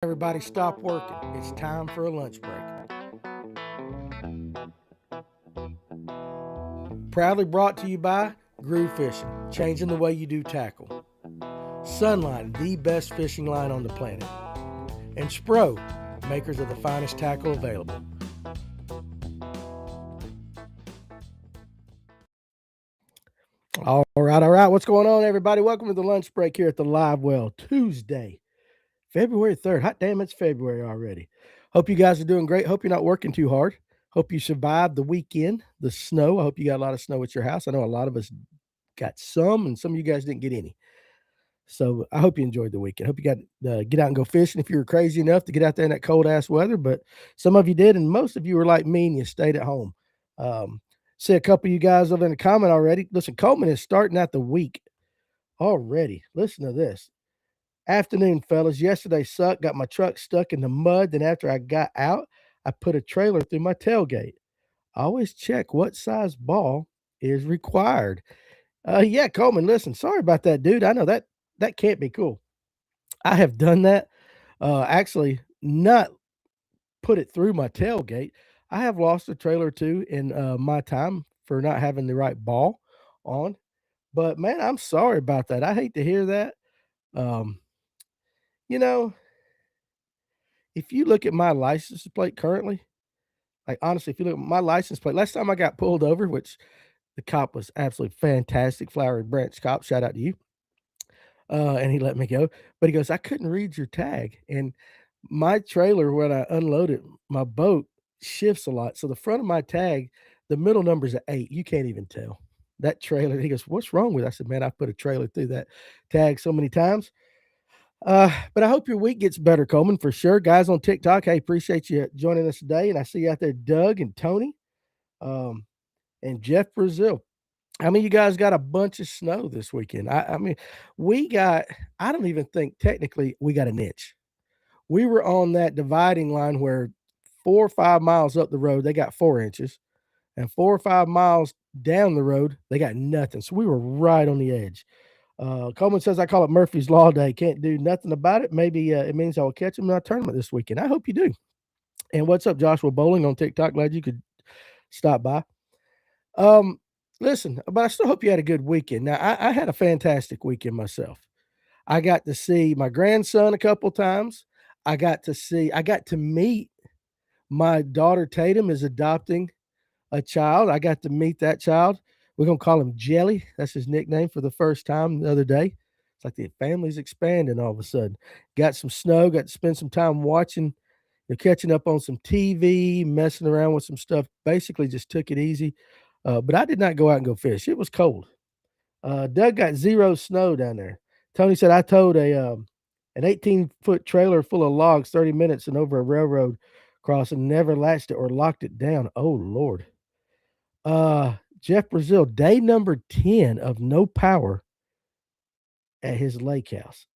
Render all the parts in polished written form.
Everybody stop working. It's time for a lunch break. Proudly brought to you by Groove Fishing, changing the way you do tackle. Sunline, the best fishing line on the planet. And Spro, makers of the finest tackle available. All right. What's going on, everybody? Welcome to the lunch break here at the Live Well, Tuesday, February 3rd. Hot damn, it's February already. Hope you guys are doing great. Hope you're not working too hard. Hope you survived the weekend, the snow. I hope you got a lot of snow at your house. I know a lot of us got some, and some of you guys didn't get any. So I hope you enjoyed the weekend. Hope you got get out and go fishing if you were crazy enough to get out there in that cold ass weather. But some of you did, and most of you were like me and you stayed at home. See a couple of you guys over in the comment already. Listen, Coleman is starting out the week already. Listen to this. Afternoon, fellas. Yesterday sucked. Got my truck stuck in the mud. Then after I got out, I put a trailer through my tailgate. Always check what size ball is required. Yeah, Coleman, listen, sorry about that, dude. I know that can't be cool. I have done that. Actually, not put it through my tailgate. I have lost a trailer or two in my time for not having the right ball on. But man, I'm sorry about that. I hate to hear that. Um, you know, if you look at my license plate currently, like honestly, if you look at my license plate, last time I got pulled over, which the cop was absolutely fantastic, Flowery Branch cop, shout out to you. And he let me go. But he goes, I couldn't read your tag. And my trailer, when I unload it, my boat shifts a lot. So the front of my tag, the middle number's a 8. You can't even tell. That trailer, he goes, what's wrong with it? I said, man, I put a trailer through that tag so many times. But I hope your week gets better, Coleman, for sure. Guys on TikTok, hey, appreciate you joining us today. And I see you out there, Doug and Tony, um, and Jeff Brazil. I mean, you guys got a bunch of snow this weekend. I mean, we got, I don't even think technically we got an inch. We were on that dividing line where 4 or 5 miles up the road, they got 4 inches, and 4 or 5 miles down the road, they got nothing. So we were right on the edge. Coleman says, I call it Murphy's Law Day. Can't do nothing about it. Maybe it means I'll catch him in our tournament this weekend. I hope you do. And what's up, Joshua Bowling on TikTok? Glad you could stop by. Um, Listen, but I still hope you had a good weekend. Now, I had a fantastic weekend myself. I got to see my grandson a couple times. I got to meet my daughter Tatum is adopting a child. I got to meet that child. We're gonna call him Jelly. That's his nickname for the first time the other day. It's like the family's expanding all of a sudden. Got some snow, got to spend some time watching, catching up on some TV, messing around with some stuff. Basically, just took it easy. But I did not go out and go fish. It was cold. Doug got 0 snow down there. Tony said I towed an 18-foot trailer full of logs 30 minutes and over a railroad crossing, never latched it or locked it down. Oh Lord. Jeff Brazil, day number 10 of no power at his lake house.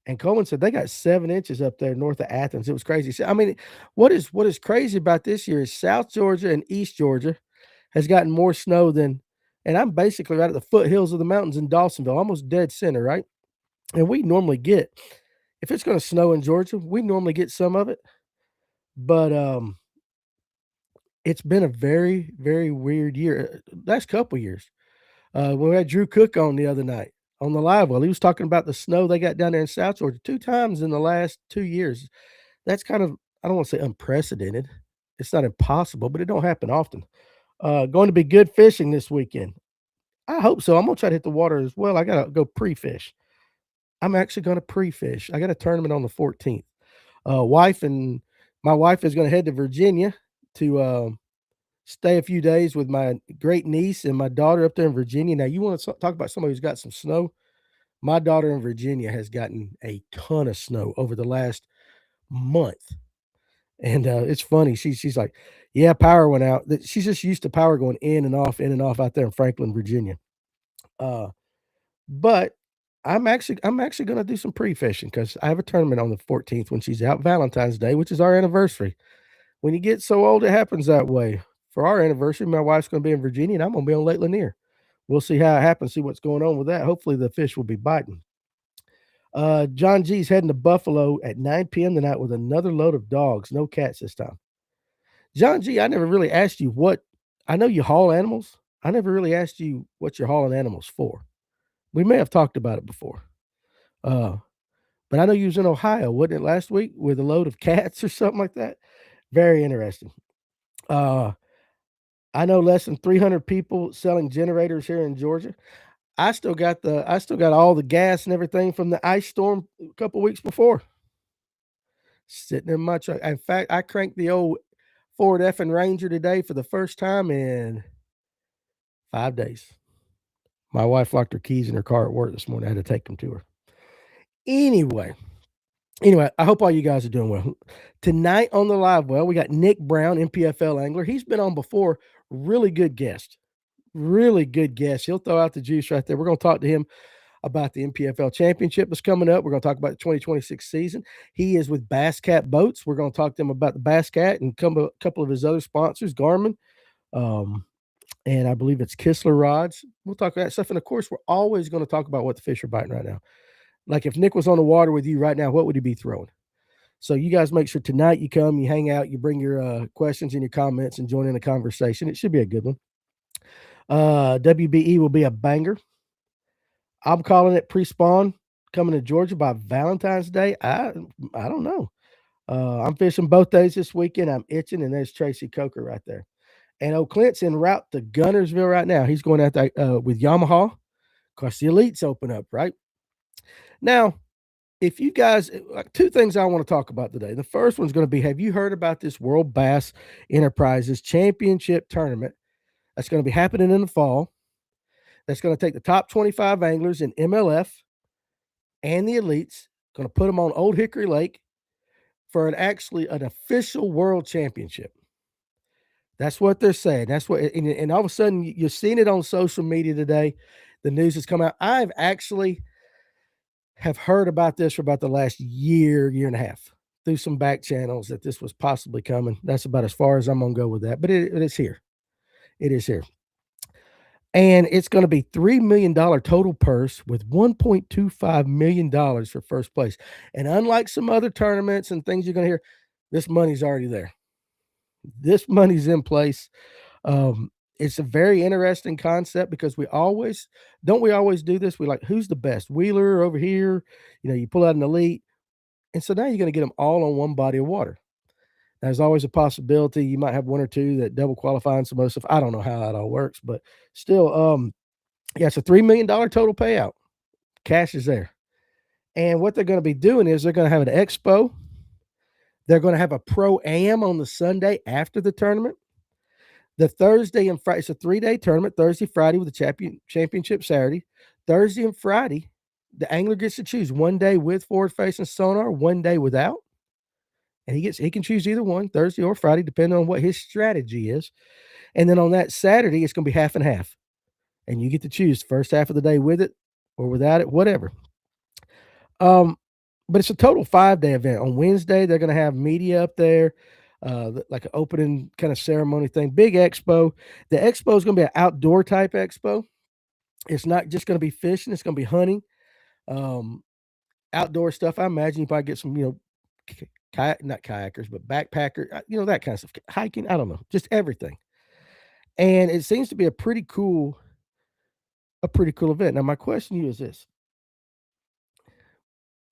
And Coleman said they got 7 inches up there north of Athens. It was crazy. So, I mean, what is crazy about this year is South Georgia and East Georgia has gotten more snow than, and I'm basically right at the foothills of the mountains in Dawsonville, almost dead center, right? And we normally get, if it's going to snow in Georgia, we normally get some of it. But it's been a very, very weird year. Last couple years. We had Drew Cook on the other night on the live well. He was talking about the snow they got down there in South Georgia 2 times in the last 2 years. That's kind of, I don't want to say unprecedented. It's not impossible, but it don't happen often. Going to be good fishing this weekend. I hope so. I'm gonna try to hit the water as well. I gotta go pre-fish. I'm actually gonna pre-fish. I got a tournament on the 14th. Wife and my wife is gonna head to Virginia to stay a few days with my great niece and my daughter up there in Virginia. Now, you want to talk about somebody who's got some snow? My daughter in Virginia has gotten a ton of snow over the last month. And it's funny. She's like, yeah, power went out. She's just used to power going in and off out there in Franklin, Virginia. Uh, but I'm actually gonna do some pre-fishing because I have a tournament on the 14th when she's out, Valentine's Day, which is our anniversary. When you get so old, it happens that way. For our anniversary, my wife's gonna be in Virginia, and I'm gonna be on Lake Lanier. We'll see how it happens, see what's going on with that. Hopefully, the fish will be biting. John G's heading to Buffalo at 9 p.m. tonight with another load of dogs. No cats this time. John G, I never really asked you what. I know you haul animals. I never really asked you what you're hauling animals for. We may have talked about it before. Uh, but I know you was in Ohio, wasn't it, last week with a load of cats or something like that? Very interesting. Uh, I know less than 300 people selling generators here in Georgia. I still got all the gas and everything from the ice storm a couple weeks before sitting in my truck. In fact, I cranked the old Ford effing Ranger today for the first time in 5 days. My wife locked her keys in her car at work this morning. I had to take them to her. Anyway, I hope all you guys are doing well. Tonight on the live well, we got Nick Brown, MPFL angler. He's been on before. Really good guest. Really good guest. He'll throw out the juice right there. We're going to talk to him about the MPFL championship that's coming up. We're going to talk about the 2026 season. He is with Bass Cat Boats. We're going to talk to him about the Bass Cat and a couple of his other sponsors, Garmin, and I believe it's Kistler Rods. We'll talk about that stuff. And of course, we're always going to talk about what the fish are biting right now. Like if Nick was on the water with you right now, what would he be throwing? So you guys make sure tonight you come, you hang out, you bring your questions and your comments and join in the conversation. It should be a good one. WBE will be a banger. I'm calling it pre-spawn coming to Georgia by Valentine's Day. I don't know. I'm fishing both days this weekend. I'm itching, and there's Tracy Coker right there. And Old Clint's en route to Gunnersville right now. He's going out there with Yamaha because the elites open up, right? Now, if you guys, two things I want to talk about today. The first one's going to be, have you heard about this World Bass Enterprises Championship Tournament that's going to be happening in the fall? That's going to take the top 25 anglers in MLF and the elites, going to put them on Old Hickory Lake for an official world championship. That's what they're saying. That's what, and all of a sudden you're seeing it on social media today. The news has come out. I've actually have heard about this for about the last year and a half through some back channels that this was possibly coming. That's about as far as I'm going to go with that, but it is here. It is here. And it's going to be $3 million total purse with $1.25 million for first place. And unlike some other tournaments and things you're going to hear, this money's already there. This money's in place. It's a very interesting concept because we always do this? We like, who's the best? Wheeler over here. You pull out an elite. And so now you're going to get them all on one body of water. There's always a possibility you might have one or two that double qualify and some other stuff. I don't know how that all works, but still, yeah, it's a $3 million total payout. Cash is there. And what they're going to be doing is they're going to have an expo. They're going to have a pro-am on the Sunday after the tournament. The Thursday and Friday, it's a 3-day tournament, Thursday, Friday with the championship Saturday. Thursday and Friday, the angler gets to choose one day with forward-facing sonar, one day without. And he can choose either one, Thursday or Friday, depending on what his strategy is. And then on that Saturday, it's going to be half and half. And you get to choose first half of the day with it or without it, whatever. But it's a total 5-day event. On Wednesday, they're going to have media up there, like an opening kind of ceremony thing. Big expo. The expo is going to be an outdoor type expo. It's not just going to be fishing. It's going to be hunting, outdoor stuff. I imagine you probably get some, not kayakers, but backpacker, that kind of stuff. Hiking, I don't know, just everything. And it seems to be a pretty cool event. Now, my question to you is this.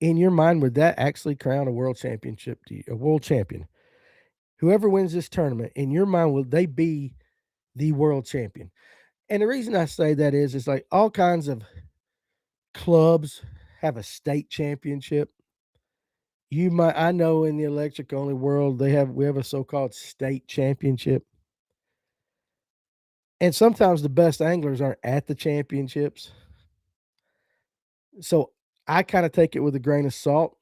In your mind, would that actually crown a world championship to you, a world champion? Whoever wins this tournament, in your mind, will they be the world champion? And the reason I say that is like all kinds of clubs have a state championship. I know in the electric only world, we have a so-called state championship. And sometimes the best anglers aren't at the championships. So I kind of take it with a grain of salt.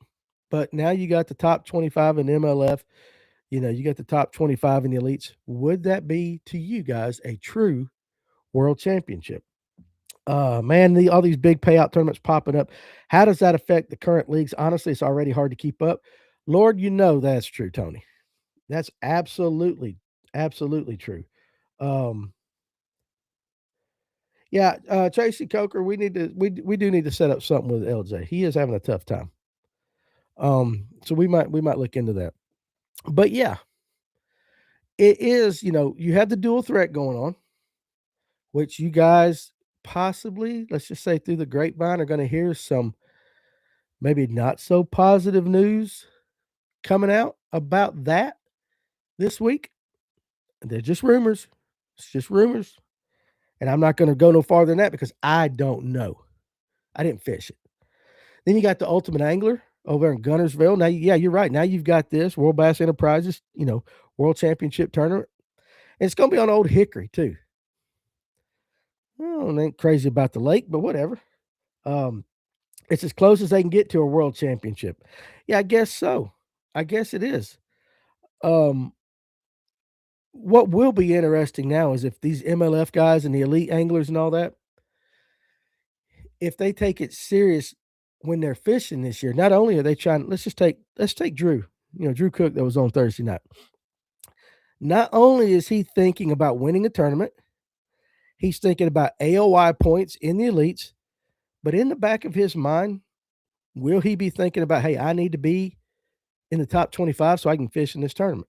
But now you got the top 25 in MLF. You got the top 25 in the elites. Would that be to you guys a true world championship? Man, all these big payout tournaments popping up. How does that affect the current leagues? Honestly, it's already hard to keep up. Lord, that's true, Tony. That's absolutely, absolutely true. Yeah, Tracy Coker, we do need to set up something with LJ. He is having a tough time. So we might look into that. But yeah, it is, you have the dual threat going on, which you guys possibly, let's just say through the grapevine, are going to hear some maybe not so positive news coming out about that this week. They're just rumors. It's just rumors. And I'm not going to go no farther than that because I don't know. I didn't fish it. Then you got the Ultimate Angler over in Gunnersville. Now, yeah, you're right. Now you've got this World Bass Enterprises, World Championship tournament. And it's going to be on Old Hickory, too. Well, I ain't crazy about the lake, but whatever. Um, it's as close as they can get to a world championship. Yeah, I guess so. I guess it is. Um, what will be interesting now is if these MLF guys and the elite anglers and all that, if they take it serious when they're fishing this year, not only are they trying, let's take Drew, Drew Cook that was on Thursday night. Not only is he thinking about winning a tournament, he's thinking about AOY points in the elites, but in the back of his mind, will he be thinking about, hey, I need to be in the top 25 so I can fish in this tournament?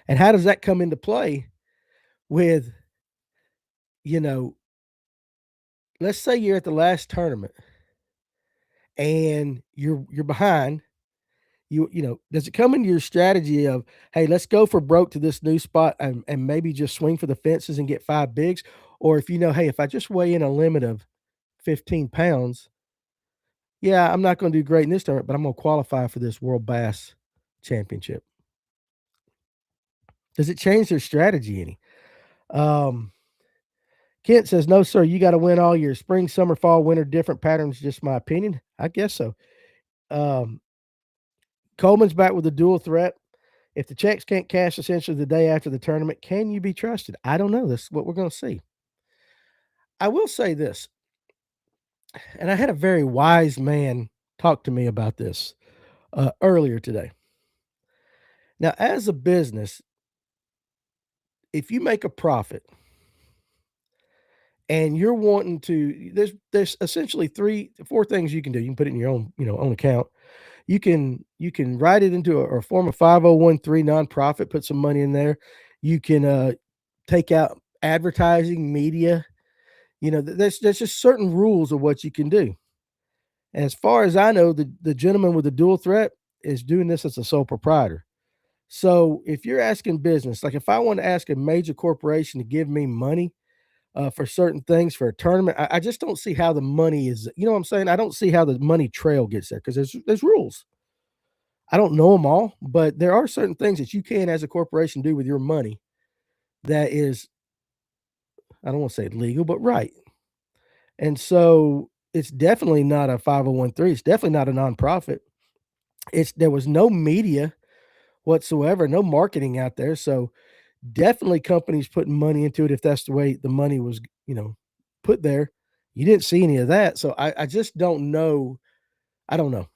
And how does that come into play with, you know, let's say you're at the last tournament and you're behind. Does it come into your strategy of, hey, let's go for broke to this new spot and maybe just swing for the fences and get 5 bigs? Or if hey, if I just weigh in a limit of 15 pounds, yeah, I'm not going to do great in this tournament, but I'm going to qualify for this World Bass Championship. Does it change their strategy any? Um, Kent says, no, sir, you got to win all year. Spring, summer, fall, winter, different patterns, just my opinion. I guess so. Um, Coleman's back with a dual threat. If the checks can't cash essentially the day after the tournament, can you be trusted? I don't know. This is what we're going to see. I will say this, and I had a very wise man talk to me about this earlier today. Now, as a business, if you make a profit and you're wanting to, there's essentially 4 things you can do. You can put it in your own account. You can write it into a form of 501(c)(3) nonprofit, put some money in there. You can take out advertising, media. There's just certain rules of what you can do. And as far as I know, the gentleman with the dual threat is doing this as a sole proprietor. So if you're asking business, like if I want to ask a major corporation to give me money for certain things for a tournament, I just don't see how the money is. You know what I'm saying? I don't see how the money trail gets there because there's rules. I don't know them all, but there are certain things that you can, as a corporation, do with your money that is, I don't want to say legal, but right. And so it's definitely not a 501(c)(3). It's definitely not a nonprofit. There was no media whatsoever, no marketing out there. So definitely companies putting money into it if that's the way the money was, put there. You didn't see any of that. So I just don't know. I don't know.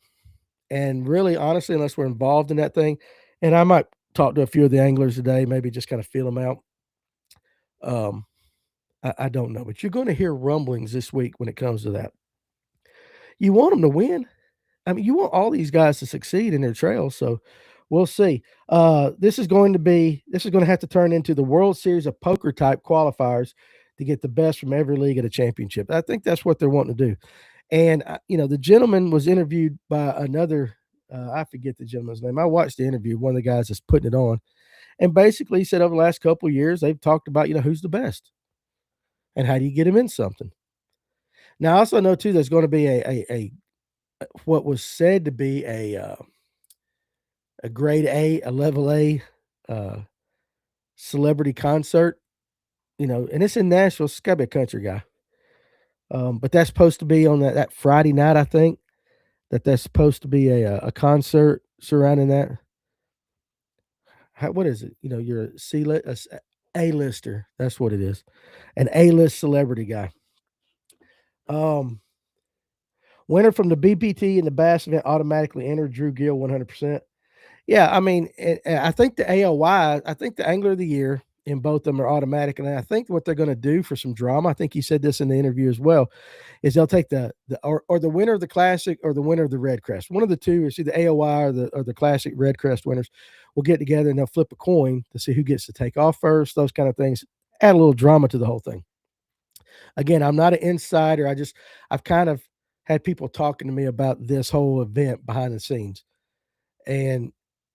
And really, honestly, unless we're involved in that thing, and I might talk to a few of the anglers today, maybe just kind of feel them out. Um, I don't know, but you're going to hear rumblings this week when it comes to that. You want them to win. I mean, you want all these guys to succeed in their trails. So we'll see. This is going to have to turn into the World Series of Poker type qualifiers to get the best from every league at a championship. I think that's what they're wanting to do. And the gentleman was interviewed by another. I forget the gentleman's name. I watched the interview. One of the guys that's putting it on, and basically he said over the last couple of years they've talked about who's the best and how do you get him in something. Now I also know too there's going to be a what was said to be a grade A, a level A celebrity concert, and it's in Nashville. It's got to be a country guy. But that's supposed to be on that Friday night, I think. That's supposed to be a concert surrounding that. What is it? You're A-lister. That's what it is. An A-list celebrity guy. Um, Winner from the BPT and the Bass event automatically entered Drew Gill 100%. Yeah, I mean, I think the AOY, I think the Angler of the Year and both of them are automatic. And I think what they're going to do for some drama, I think you said this in the interview as well, is they'll take or the winner of the classic or the winner of the red crest. One of the two is either AOY or the classic red crest winners will get together and they'll flip a coin to see who gets to take off first, those kind of things. Add a little drama to the whole thing. Again, I'm not an insider. I've kind of had people talking to me about this whole event behind the scenes. And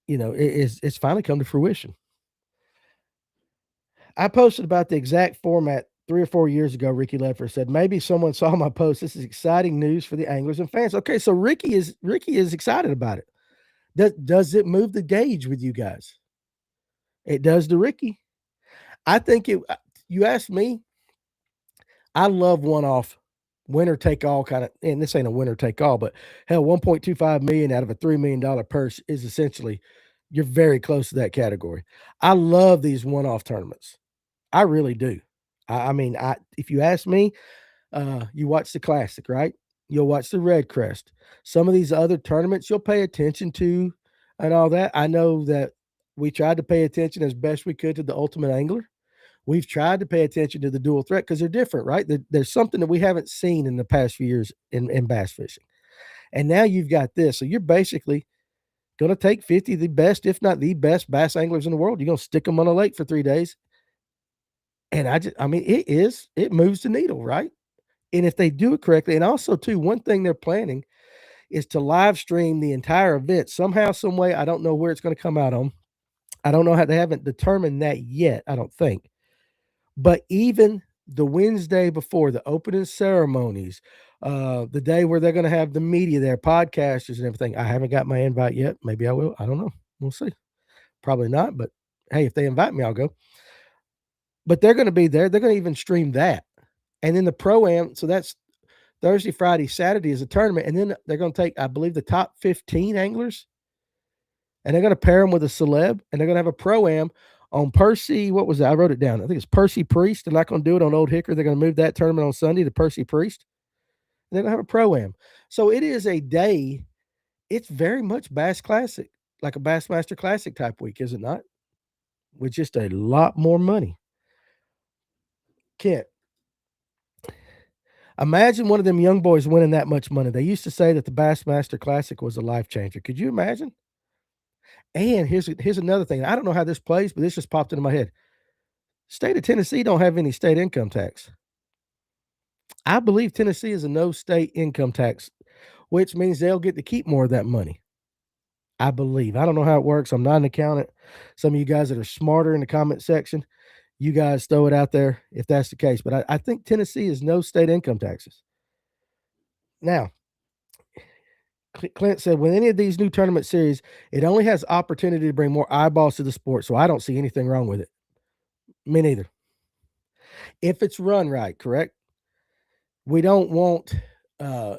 it's finally come to fruition. I posted about the exact format 3 or 4 years ago. Ricky Ledford said, maybe someone saw my post. This is exciting news for the anglers and fans. Okay, so Ricky is excited about it. Does it move the gauge with you guys? It does to Ricky. I think you asked me, I love one-off winner take all kind of, and this ain't a winner take all, but hell, 1.25 million out of a $3 million purse is essentially, you're very close to that category. I love these one-off tournaments. I really do. I mean, if you ask me, you watch the classic, right? You'll watch the red crest. Some of these other tournaments you'll pay attention to and all that. I know that we tried to pay attention as best we could to the Ultimate Angler. We've tried to pay attention to the dual threat because they're different, right? There's something that we haven't seen in the past few years in bass fishing. And now you've got this. So you're basically going to take 50 of the best, if not the best bass anglers in the world. You're going to stick them on a lake for 3 days. And I mean, it moves the needle, right? And if they do it correctly, and also too, one thing they're planning is to live stream the entire event somehow, some way. I don't know where it's going to come out on. I don't know how, they haven't determined that yet, I don't think. But even the Wednesday before the opening ceremonies, the day where they're going to have the media there, podcasters and everything. I haven't got my invite yet. Maybe I will. I don't know. We'll see. Probably not. But hey, if they invite me, I'll go. But they're going to be there. They're going to even stream that. And then the pro-am, so that's Thursday, Friday, Saturday is a tournament. And then they're going to take, I believe, the top 15 anglers, and they're going to pair them with a celeb, and they're going to have a pro-am on Percy. What was that? I wrote it down. I think it's Percy Priest. They're not going to do it on Old Hickory. They're going to move that tournament on Sunday to Percy Priest. And they're going to have a pro-am. So it is a day. It's very much Bass Classic, like a Bassmaster Classic type week, is it not? With just a lot more money. Kent, imagine one of them young boys winning that much money. They used to say that the Bassmaster Classic was a life changer. Could you imagine? And here's another thing. I don't know how this plays, but this just popped into my head. State of Tennessee don't have any state income tax. I believe Tennessee is a no state income tax, which means they'll get to keep more of that money. I believe. I don't know how it works. I'm not an accountant. Some of you guys that are smarter in the comment section, you guys throw it out there if that's the case. But I think Tennessee is no state income taxes. Now, Clint said, with any of these new tournament series, it only has opportunity to bring more eyeballs to the sport. So I don't see anything wrong with it. Me neither. If it's run right, correct? We don't want, uh,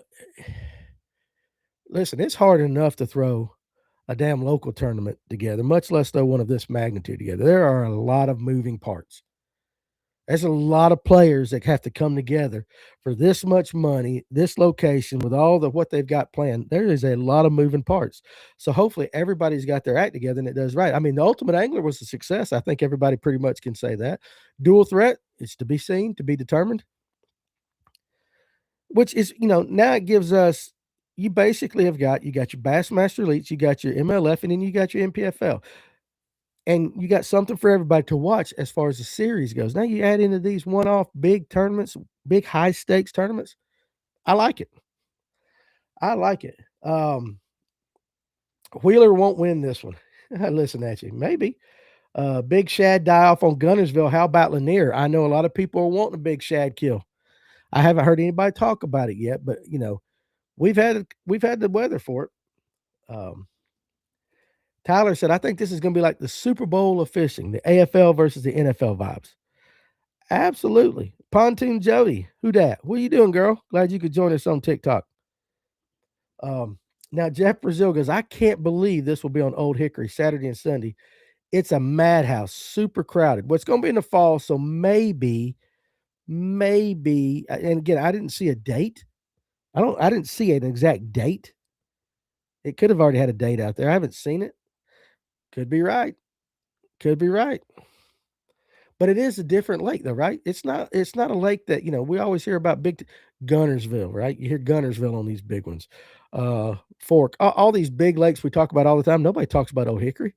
listen, it's hard enough to throw a damn local tournament together, much less throw one of this magnitude together. There are a lot of moving parts. There's a lot of players that have to come together for this much money, this location, with all the what they've got planned. There is a lot of moving parts. So hopefully everybody's got their act together and it does right. I mean, the Ultimate Angler was a success. I think everybody pretty much can say that. Dual threat, it's to be seen, to be determined. Which is, now it gives us, you basically have got, you got your Bassmaster Elites, you got your MLF, and then you got your MPFL. And you got something for everybody to watch as far as the series goes. Now you add into these one-off big tournaments, big high stakes tournaments. I like it. I like it. Wheeler won't win this one. Listen at you. Maybe. Big Shad die off on Gunnersville. How about Lanier? I know a lot of people are wanting a big Shad kill. I haven't heard anybody talk about it yet, but we've had the weather for it. Tyler said, I think this is going to be like the Super Bowl of fishing, the AFL versus the NFL vibes. Absolutely. Pontoon Jody, who dat? What are you doing, girl? Glad you could join us on TikTok. Now, Jeff Brazil goes, I can't believe this will be on Old Hickory Saturday and Sunday. It's a madhouse, super crowded. Well, it's going to be in the fall, so maybe, and again, I didn't see a date. I didn't see an exact date. It could have already had a date out there. I haven't seen it. Could be right. Could be right. But it is a different lake though, right? It's not a lake that, we always hear about Gunnersville, right? You hear Gunnersville on these big ones. Fork, all these big lakes we talk about all the time. Nobody talks about Old Hickory.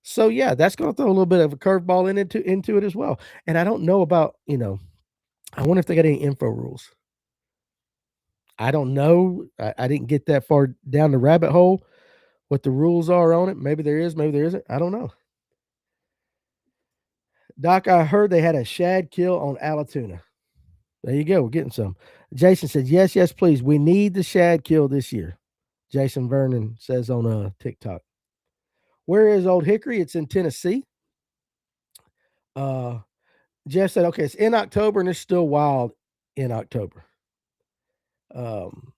So yeah, that's gonna throw a little bit of a curveball into it as well. And I don't know about, I wonder if they got any info rules. I don't know. I didn't get that far down the rabbit hole, what the rules are on it. Maybe there is, maybe there isn't. I don't know. Doc, I heard they had a shad kill on Alatoona. There you go. We're getting some. Jason said, yes, yes, please. We need the shad kill this year. Jason Vernon says on TikTok. Where is Old Hickory? It's in Tennessee. Uh, Jeff said, okay, it's in October and it's still wild in October. Um,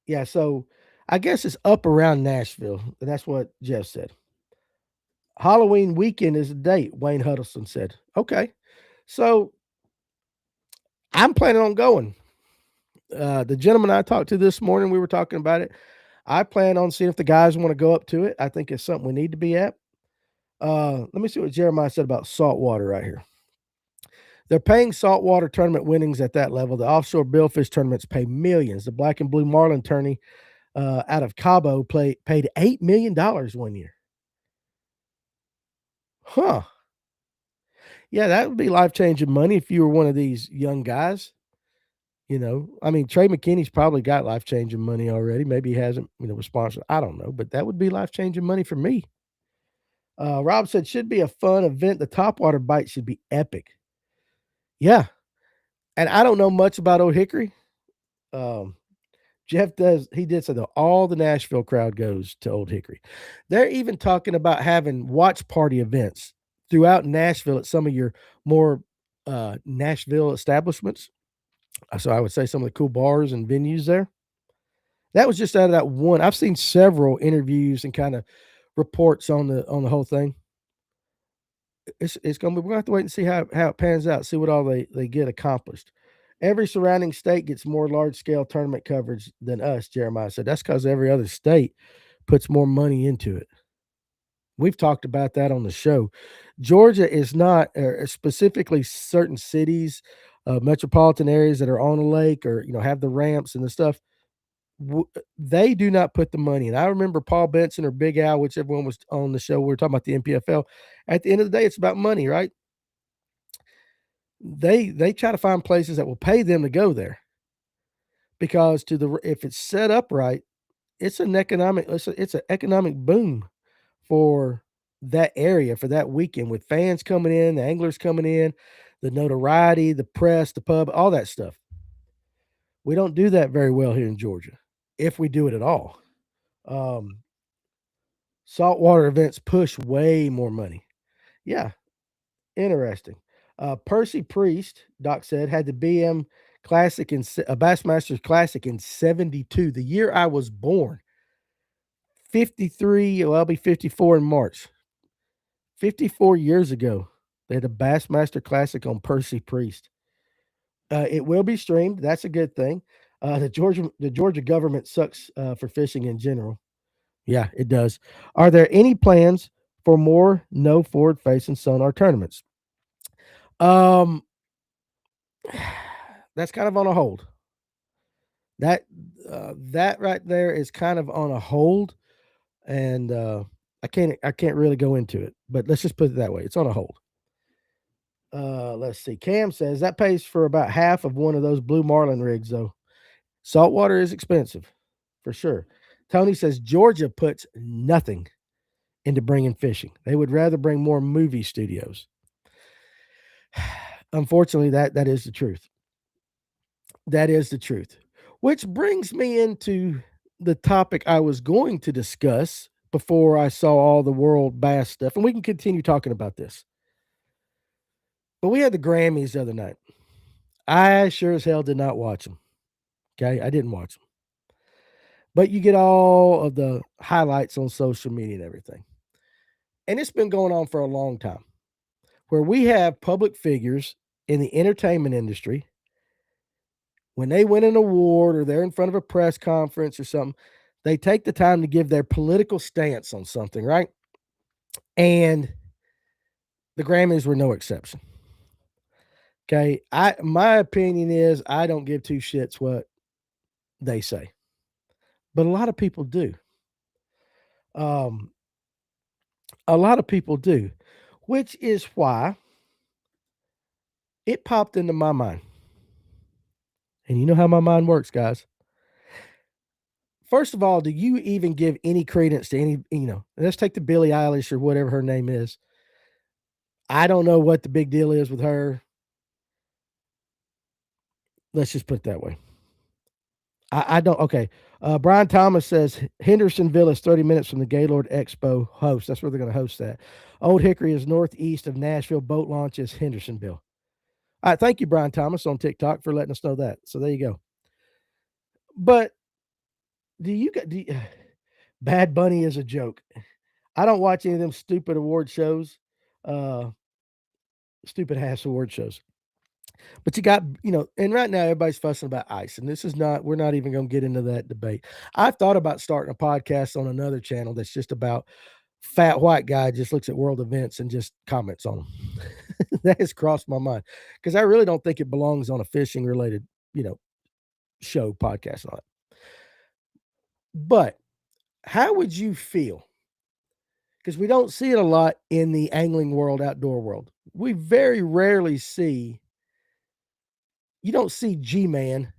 yeah, so I guess it's up around Nashville. That's what Jeff said. Halloween weekend is the date, Wayne Huddleston said. Okay. So I'm planning on going. The gentleman I talked to this morning, we were talking about it. I plan on seeing if the guys want to go up to it. I think it's something we need to be at. Let me see what Jeremiah said about saltwater right here. They're paying saltwater tournament winnings at that level. The offshore billfish tournaments pay millions. The black and blue marlin tourney out of Cabo paid $8 million one year. Huh. Yeah, that would be life-changing money if you were one of these young guys. I mean, Trey McKinney's probably got life-changing money already. Maybe he hasn't, with sponsors. I don't know, but that would be life-changing money for me. Rob said, should be a fun event. The topwater bite should be epic. Yeah. And I don't know much about Old Hickory. Um, Jeff he did say that all the Nashville crowd goes to Old Hickory. They're even talking about having watch party events throughout Nashville at some of your more Nashville establishments. So I would say some of the cool bars and venues there. That was just out of that one. I've seen several interviews and kind of reports on the whole thing. It's gonna be we're gonna have to wait and see how it pans out, see what all they get accomplished. Every surrounding state gets more large scale tournament coverage than us, Jeremiah said. That's because every other state puts more money into it. We've talked about that on the show. Georgia is not specifically certain cities, metropolitan areas that are on a lake or have the ramps and the stuff. They do not put the money in. I remember Paul Benson or Big Al, whichever one was on the show. We were talking about the NPFL. At the end of the day, it's about money, right? They try to find places that will pay them to go there because if it's set up right, it's an economic boom for that area for that weekend with fans coming in, the anglers coming in, the notoriety, the press, the pub, all that stuff. We don't do that very well here in Georgia, if we do it at all. Um, Saltwater events push way more money. Yeah, interesting. Percy Priest, Doc said, had the BM Classic a Bassmasters Classic in '72, the year I was born. 53, well, I'll be 54 in March. 54 years ago, they had a Bassmaster Classic on Percy Priest. It will be streamed. That's a good thing. The Georgia government sucks for fishing in general. Yeah, it does. Are there any plans for more no forward facing sonar tournaments? Um, that's kind of on a hold. That right there is kind of on a hold, and I can't really go into it. But let's just put it that way. It's on a hold. Let's see. Cam says that pays for about half of one of those blue marlin rigs, though. Saltwater is expensive, for sure. Tony says Georgia puts nothing into bringing fishing. They would rather bring more movie studios. Unfortunately, that is the truth. That is the truth. Which brings me into the topic I was going to discuss before I saw all the world bass stuff, and we can continue talking about this. But we had the Grammys the other night. I sure as hell did not watch them. Okay, I didn't watch them. But you get all of the highlights on social media and everything. And it's been going on for a long time, where we have public figures in the entertainment industry. When they win an award or they're in front of a press conference or something, they take the time to give their political stance on something, right? And The Grammys were no exception. Okay. My opinion is I don't give two shits what they say, but a lot of people do. Um, a lot of people do, which is why it popped into my mind. And you know how my mind works, guys. First of all, do you even give any credence to any, let's take the Billie Eilish or whatever her name is. I don't know what the big deal is with her. Let's just put it that way. I don't. Okay. Brian Thomas says Hendersonville is 30 minutes from the Gaylord Expo host. That's where they're going to host that. Old Hickory is northeast of Nashville. Boat launch is Hendersonville. All right. Thank you, Brian Thomas, on TikTok for letting us know that. So there you go. But do you get Bad Bunny is a joke. I don't watch any of them stupid award shows, uh, stupid ass award shows. But you got, and right now everybody's fussing about ICE, and this is not, we're not even going to get into that debate. I've thought about starting a podcast on another channel that's just about fat white guy just looks at world events and just comments on them. That has crossed my mind because I really don't think it belongs on a fishing related, show, podcast, and all that. But how would you feel? Because we don't see it a lot in the angling world, outdoor world. We very rarely see, you don't see G-Man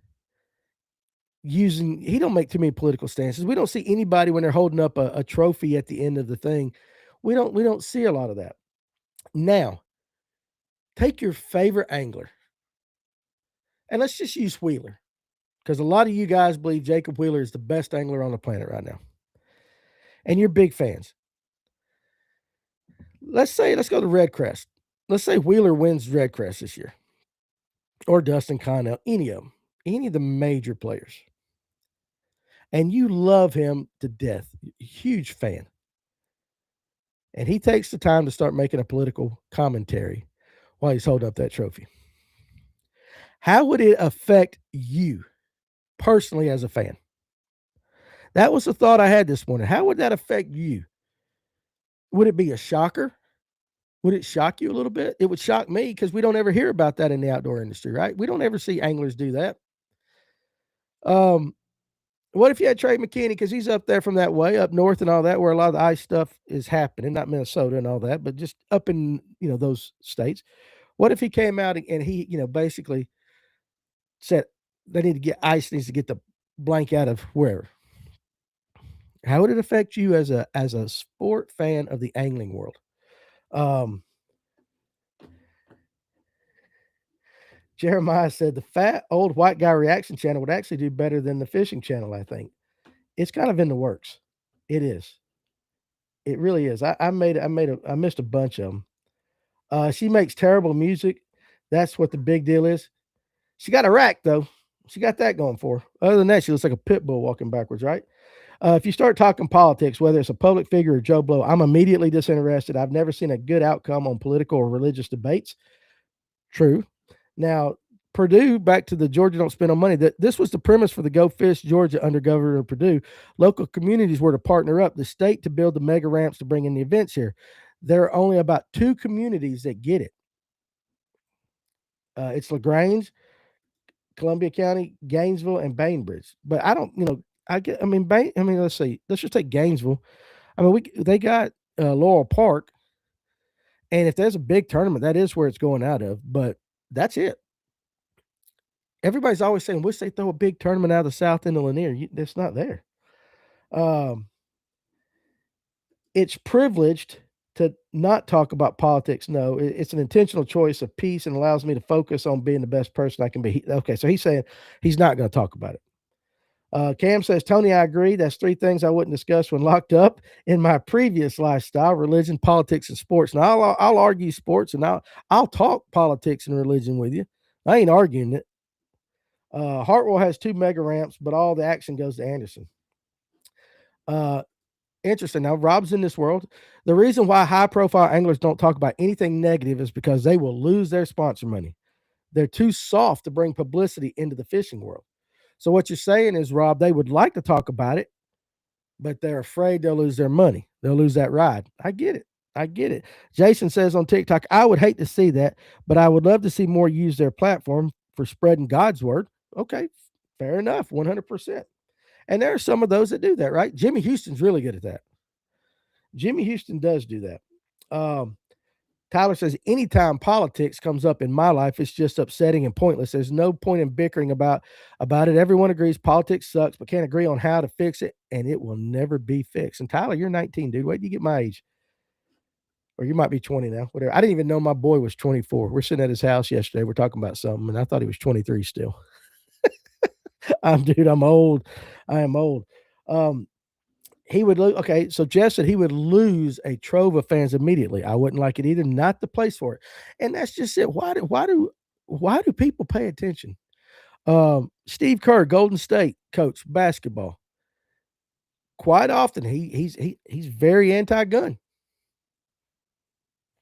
he don't make too many political stances. We don't see anybody when they're holding up a trophy at the end of the thing. We don't see a lot of that. Now, take your favorite angler, and let's just use Wheeler, because a lot of you guys believe Jacob Wheeler is the best angler on the planet right now, and you're big fans. Let's go to Red Crest. Let's say Wheeler wins Red Crest this year, or Dustin Connell, any of them, any of the major players, and you love him to death, huge fan, and he takes the time to start making a political commentary while he's holding up that trophy. How would it affect you personally as a fan? That was the thought I had this morning. How would that affect you? Would it be a shocker? Would it shock you a little bit? It would shock me because we don't ever hear about that in the outdoor industry, right? We don't ever see anglers do that. What if you had Trey McKinney, because he's up there from that way up north and all that, where a lot of the ice stuff is happening, not Minnesota and all that, but just up in those states. What if he came out and he basically said they need to get ice needs to get the blank out of wherever? How would it affect you as a sport fan of the angling world? Um, Jeremiah said the fat old white guy reaction channel would actually do better than the fishing channel. I think it's kind of in the works. It is. It really is. I missed a bunch of them. She makes terrible music. That's what the big deal is. She got a rack though. She got that going for her. Other than that, she looks like a pit bull walking backwards, right? If you start talking politics, whether it's a public figure or Joe Blow, I'm immediately disinterested. I've never seen a good outcome on political or religious debates. True. Now, Purdue, back to the Georgia don't spend on money. That this was the premise for the Go Fish Georgia under Governor Purdue. Local communities were to partner up the state to build the mega ramps to bring in the events here. There are only about 2 communities that get it. It's LaGrange, Columbia County, Gainesville, and Bainbridge. But I don't, let's see. Let's just take Gainesville. I mean, they got Laurel Park, and if there's a big tournament, that is where it's going out of. But that's it. Everybody's always saying, "Wish they throw a big tournament out of the South into Lanier." It's not there. Um, it's privileged to not talk about politics. No, it's an intentional choice of peace and allows me to focus on being the best person I can be. Okay, so he's saying he's not going to talk about it. Cam says, Tony, I agree. That's 3 things I wouldn't discuss when locked up in my previous lifestyle: religion, politics, and sports. Now, I'll argue sports, and I'll talk politics and religion with you. I ain't arguing it. Hartwell has 2 mega ramps, but all the action goes to Anderson. Interesting. Now, Rob's in this world. The reason why high-profile anglers don't talk about anything negative is because they will lose their sponsor money. They're too soft to bring publicity into the fishing world. So what you're saying is, Rob, they would like to talk about it, but they're afraid they'll lose their money. They'll lose that ride. I get it. I get it. Jason says on TikTok, I would hate to see that, but I would love to see more use their platform for spreading God's word. Okay, fair enough, 100%. And there are some of those that do that, right? Jimmy Houston's really good at that. Jimmy Houston does do that. Um, Tyler says, anytime politics comes up in my life, it's just upsetting and pointless. There's no point in bickering about it. Everyone agrees politics sucks, but can't agree on how to fix it, and it will never be fixed. And Tyler, you're 19, dude. Wait till you get my age. Or you might be 20 now, whatever. I didn't even know my boy was 24. We're sitting at his house yesterday. We're talking about something, and I thought he was 23 still. I'm old. I am old. Um, he would lose. Okay, so Jeff said he would lose a trove of fans immediately. I wouldn't like it either. Not the place for it. And that's just it. Why do people pay attention? Steve Kerr, Golden State coach, basketball. Quite often, he's very anti-gun.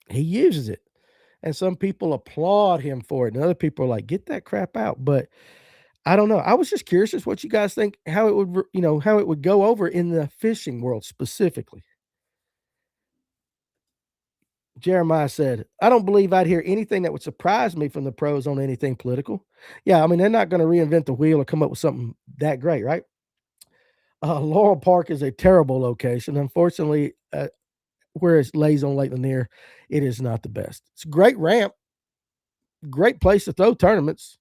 He uses it, and some people applaud him for it, and other people are like, "Get that crap out." But I don't know. I was just curious as what you guys think how it would, how it would go over in the fishing world specifically. Jeremiah said, "I don't believe I'd hear anything that would surprise me from the pros on anything political." Yeah, I mean, they're not going to reinvent the wheel or come up with something that great, right? Laurel Park is a terrible location. Unfortunately, where it lays on Lake Lanier, it is not the best. It's a great ramp, great place to throw tournaments.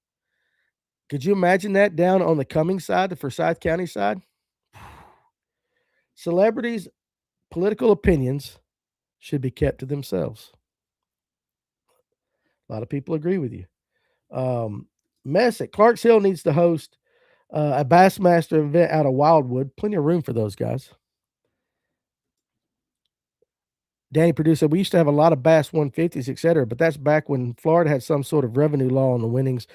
Could you imagine that down on the Cummings side, the Forsyth County side? Celebrities' political opinions should be kept to themselves. A lot of people agree with you. Messick, Clarks Hill needs to host a Bassmaster event out of Wildwood. Plenty of room for those guys. Danny Purdue said, we used to have a lot of Bass 150s, et cetera, but that's back when Florida had some sort of revenue law on the winnings.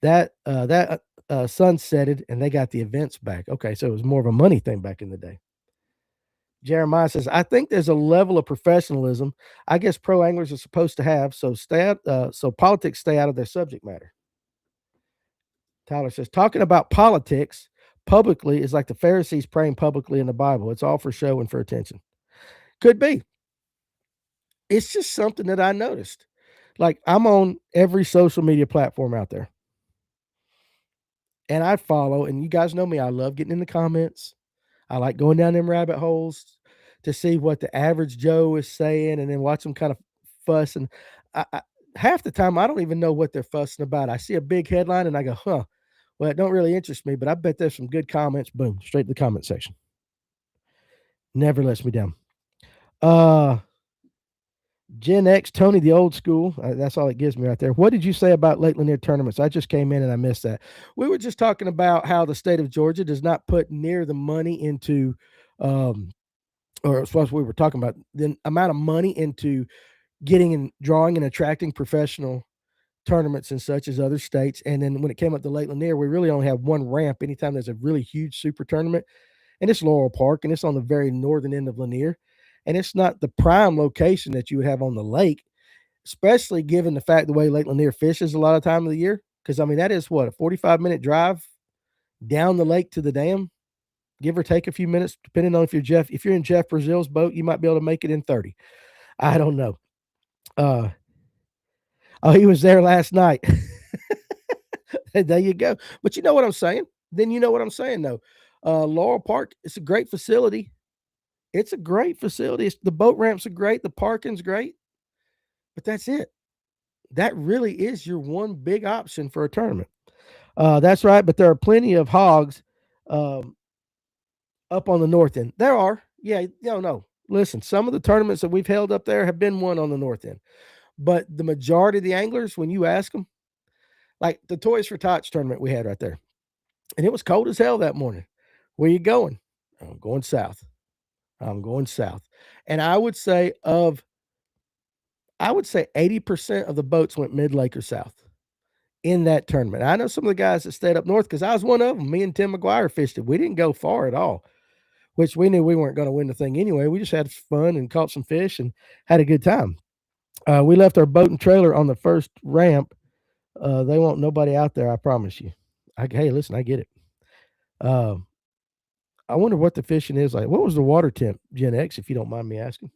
That sunsetted, and they got the events back. Okay, so it was more of a money thing back in the day. Jeremiah says, I think there's a level of professionalism I guess pro anglers are supposed to have, so so politics stay out of their subject matter. Tyler says, talking about politics publicly is like the Pharisees praying publicly in the Bible. It's all for show and for attention. Could be. It's just something that I noticed. Like, I'm on every social media platform out there, and I follow, and you guys know me, I love getting in the comments. I like going down them rabbit holes to see what the average Joe is saying and then watch them kind of fuss. And half the time, I don't even know what they're fussing about. I see a big headline and I go, huh, well, it don't really interest me, but I bet there's some good comments. Boom, straight to the comment section. Never lets me down. Gen X, Tony, the old school. That's all it gives me right there. What did you say about Lake Lanier tournaments? I just came in and I missed that. We were just talking about how the state of Georgia does not put near the money into, or as far as we were talking about, the amount of money into getting and drawing and attracting professional tournaments and such as other states. And then when it came up to Lake Lanier, we really only have one ramp anytime there's a really huge super tournament. And it's Laurel Park, and it's on the very northern end of Lanier. And it's not the prime location that you would have on the lake, especially given the fact the way Lake Lanier fishes a lot of time of the year. Because, I mean, that is what, a 45-minute drive down the lake to the dam, give or take a few minutes, depending on if you're in Jeff Brazil's boat, you might be able to make it in 30. I don't know. Oh, he was there last night. There you go. But you know what I'm saying? Then you know what I'm saying, though. Laurel Park, it's a great facility. It's a great facility. The boat ramps are great. The parking's great. But that's it. That really is your one big option for a tournament. That's right. But there are plenty of hogs um, up on the north end. There are. Yeah. No. Listen, some of the tournaments that we've held up there have been won on the north end. But the majority of the anglers, when you ask them, like the Toys for Tots tournament we had right there, and it was cold as hell that morning. Where you going? I'm going south. I'm going south. And I would say 80% of the boats went mid lake or south in that tournament. I know some of the guys that stayed up north because I was one of them. Me and Tim McGuire fished it. We didn't go far at all, which we knew we weren't going to win the thing anyway. We just had fun and caught some fish and had a good time. We left our boat and trailer on the first ramp. They want nobody out there, I promise you. Hey, listen, I get it. I wonder what the fishing is like. What was the water temp, Gen X, if you don't mind me asking?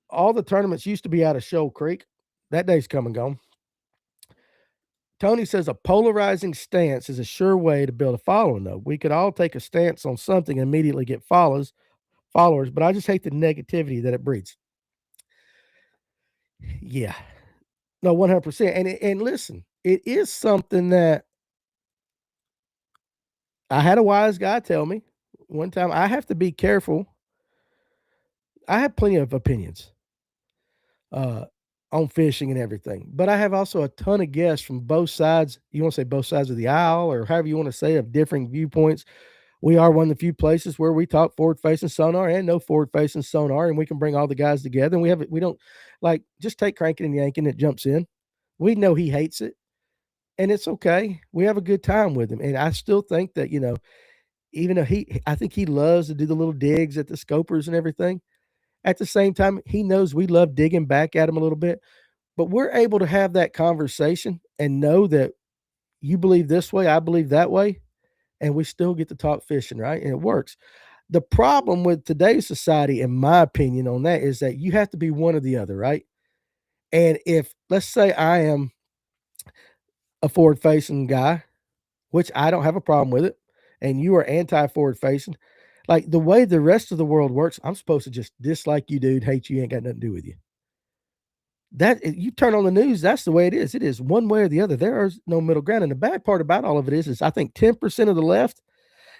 all the tournaments used to be out of Shoal Creek. That day's come and gone. Tony says a polarizing stance is a sure way to build a following, though. We could all take a stance on something and immediately get followers, but I just hate the negativity that it breeds. Yeah. No, 100%. And listen, it is something that I had a wise guy tell me one time. I have to be careful. I have plenty of opinions uh, on fishing and everything, but I have also a ton of guests from both sides. You want to say both sides of the aisle, or however you want to say, of differing viewpoints. We are one of the few places where we talk forward facing sonar and no forward facing sonar, and we can bring all the guys together. And we don't like just take cranking and yanking that jumps in. We know he hates it, and it's okay. We have a good time with him, and I still think that even though I think he loves to do the little digs at the scopers and everything. At the same time, he knows we love digging back at him a little bit, but we're able to have that conversation and know that you believe this way, I believe that way, and we still get to talk fishing, right? And it works. The problem with today's society, in my opinion, on that is that you have to be one or the other, right? And if let's say I am a forward facing guy, which I don't have a problem with it, and you are anti forward facing, like the way the rest of the world works, I'm supposed to just dislike you, dude, hate you, ain't got nothing to do with you. That you turn on the news, that's the way it is. It is one way or the other. There is no middle ground. And the bad part about all of it is I think 10% of the left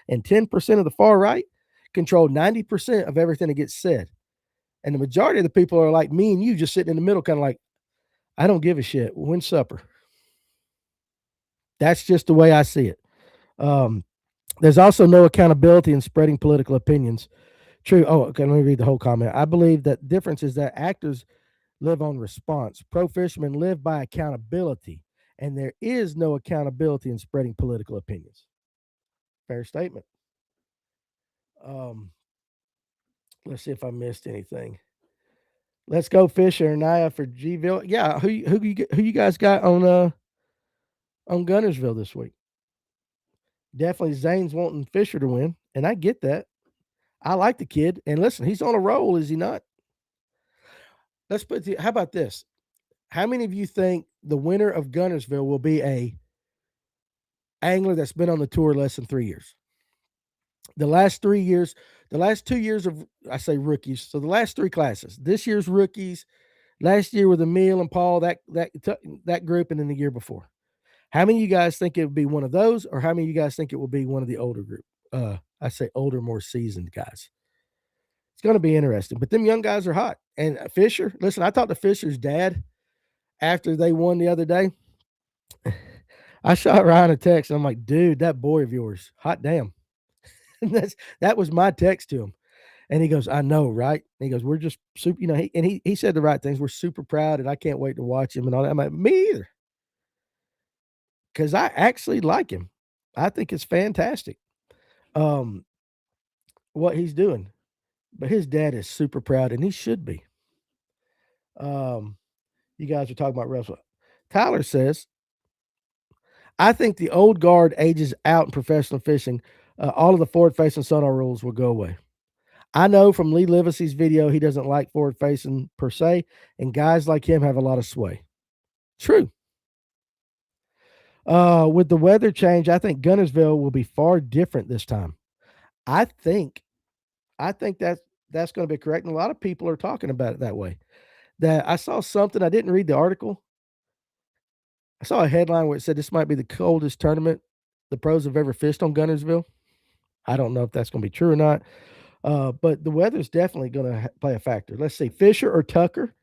and 10% of the far right control 90% of everything that gets said. And the majority of the people are like me and you, just sitting in the middle, kind of like, I don't give a shit. When's supper? That's just the way I see it. Um, there's also no accountability in spreading political opinions. True. Oh, okay. Let me read the whole comment. I believe that the difference is that actors live on response. Pro fishermen live by accountability, and there is no accountability in spreading political opinions. Fair statement. Um, let's see if I missed anything. Let's go Fisher and Naya for Gville. Yeah, who you guys got on Gunnersville this week? Definitely Zane's wanting Fisher to win, and I get that. I like the kid, and listen, he's on a roll, is he not? How about this? How many of you think the winner of Gunnersville will be a angler that's been on the tour less than 3 years? The last 3 years, the last 2 years of I say rookies. So the last three classes. This year's rookies, last year with Emil and Paul, that group, and then the year before. How many of you guys think it would be one of those, or how many of you guys think it will be one of the older group? I say older, more seasoned guys. It's going to be interesting. But them young guys are hot. And Fisher, listen, I talked to Fisher's dad after they won the other day. I shot Ryan a text, and I'm like, dude, that boy of yours, hot damn. That was my text to him. And he goes, I know, right? And he goes, we're just super, he said the right things. We're super proud, and I can't wait to watch him and all that. I'm like, me either. Because I actually like him. I think it's fantastic. Um, what he's doing. But his dad is super proud, and he should be. Um, you guys are talking about Russell. Tyler says, I think the old guard ages out in professional fishing. All of the forward facing sonar rules will go away. I know from Lee Livesey's video, he doesn't like forward facing per se, and guys like him have a lot of sway. True. With the weather change, I think Gunnersville will be far different this time. I think, I think that's going to be correct, and a lot of people are talking about it that way. That I saw something. I didn't read the article. I saw a headline where it said this might be the coldest tournament the pros have ever fished on Gunnersville. I don't know if that's going to be true or not. But the weather's definitely going to play a factor. Let's see, Fisher or Tucker.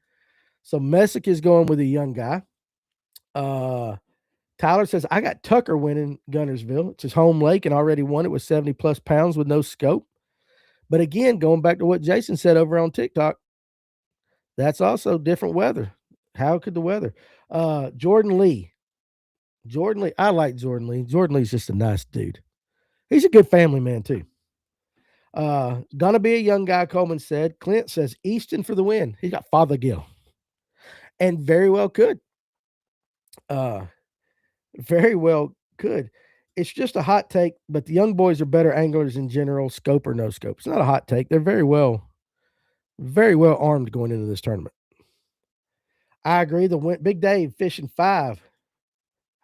So Messick is going with a young guy. Tyler says, I got Tucker winning Gunnersville. It's his home lake and already won it with 70 plus pounds with no scope. But again, going back to what Jason said over on TikTok, that's also different weather. How could the weather? Jordan Lee. I like Jordan Lee. Jordan Lee's just a nice dude. He's a good family man, too. Gonna be a young guy, Coleman said. Clint says Easton for the win. He's got Fothergill. And very well could. Very well could. It's just a hot take, but the young boys are better anglers in general, scope or no scope. It's not a hot take. They're very well very well armed going into this tournament. I agree. Big Dave fishing 5.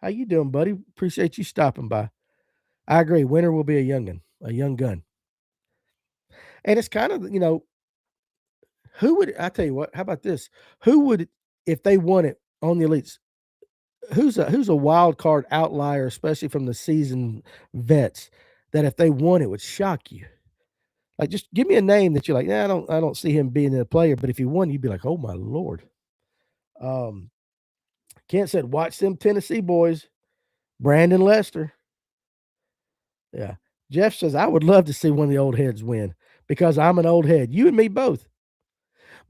How you doing, buddy? Appreciate you stopping by. I agree. Winner will be a young gun. And it's kind of, who would I tell you what? How about this? Who would, if they won it on the elites? Who's a wild card outlier, especially from the seasoned vets, that if they won it would shock you? Like, just give me a name that you're like, yeah, I don't see him being a player, but if he won, you'd be like, oh my lord. Um, Kent said, watch them Tennessee boys, Brandon Lester. Yeah. Jeff says, I would love to see one of the old heads win because I'm an old head. You and me both.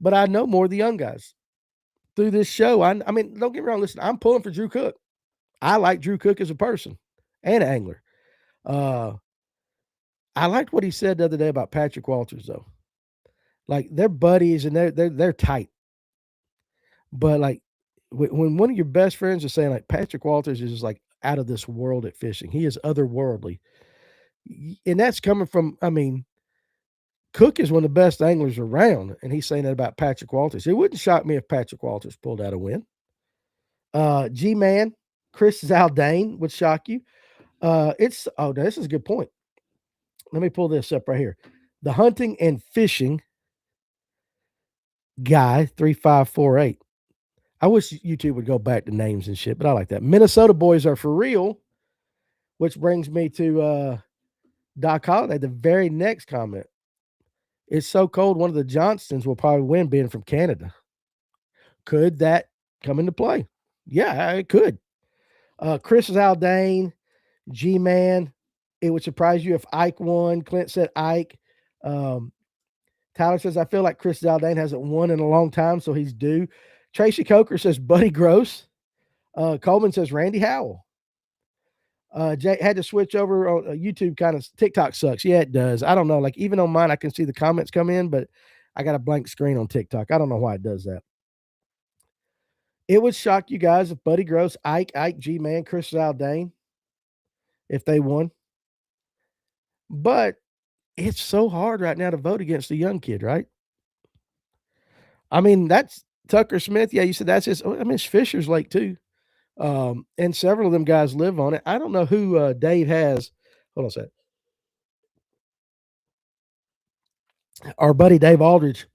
But I know more of the young guys through this show. I mean, don't get me wrong. Listen, I'm pulling for Drew Cook. I like Drew Cook as a person and an angler. Uh, I liked what he said the other day about Patrick Walters, though. Like, they're buddies and they're tight. But like, when one of your best friends is saying like Patrick Walters is just like out of this world at fishing, he is otherworldly, and that's coming from. I mean, Cook is one of the best anglers around, and he's saying that about Patrick Walters. It wouldn't shock me if Patrick Walters pulled out a win. G-Man, Chris Zaldane would shock you. This is a good point. Let me pull this up right here. The hunting and fishing guy 3548. I wish YouTube would go back to names and shit, but I like that. Minnesota boys are for real, which brings me to Doc Holliday, the very next comment. It's so cold, one of the Johnstons will probably win being from Canada. Could that come into play? Yeah, it could. Chris Zaldane, G-Man. It would surprise you if Ike won. Clint said Ike. Tyler says, I feel like Chris Zaldane hasn't won in a long time, so he's due. Tracy Coker says Buddy Gross. Coleman says Randy Howell. Jay had to switch over on YouTube. Kind of TikTok sucks. Yeah, it does. I don't know. Like, even on mine, I can see the comments come in, but I got a blank screen on TikTok. I don't know why it does that. It would shock you guys if Buddy Gross, Ike G-Man, Chris Zaldane, if they won. But it's so hard right now to vote against the young kid, right? I mean, that's Tucker Smith. Yeah, you said that's his. I mean, it's Fisher's Lake too. And several of them guys live on it. I don't know who Dave has. Hold on a sec. Our buddy Dave Aldridge,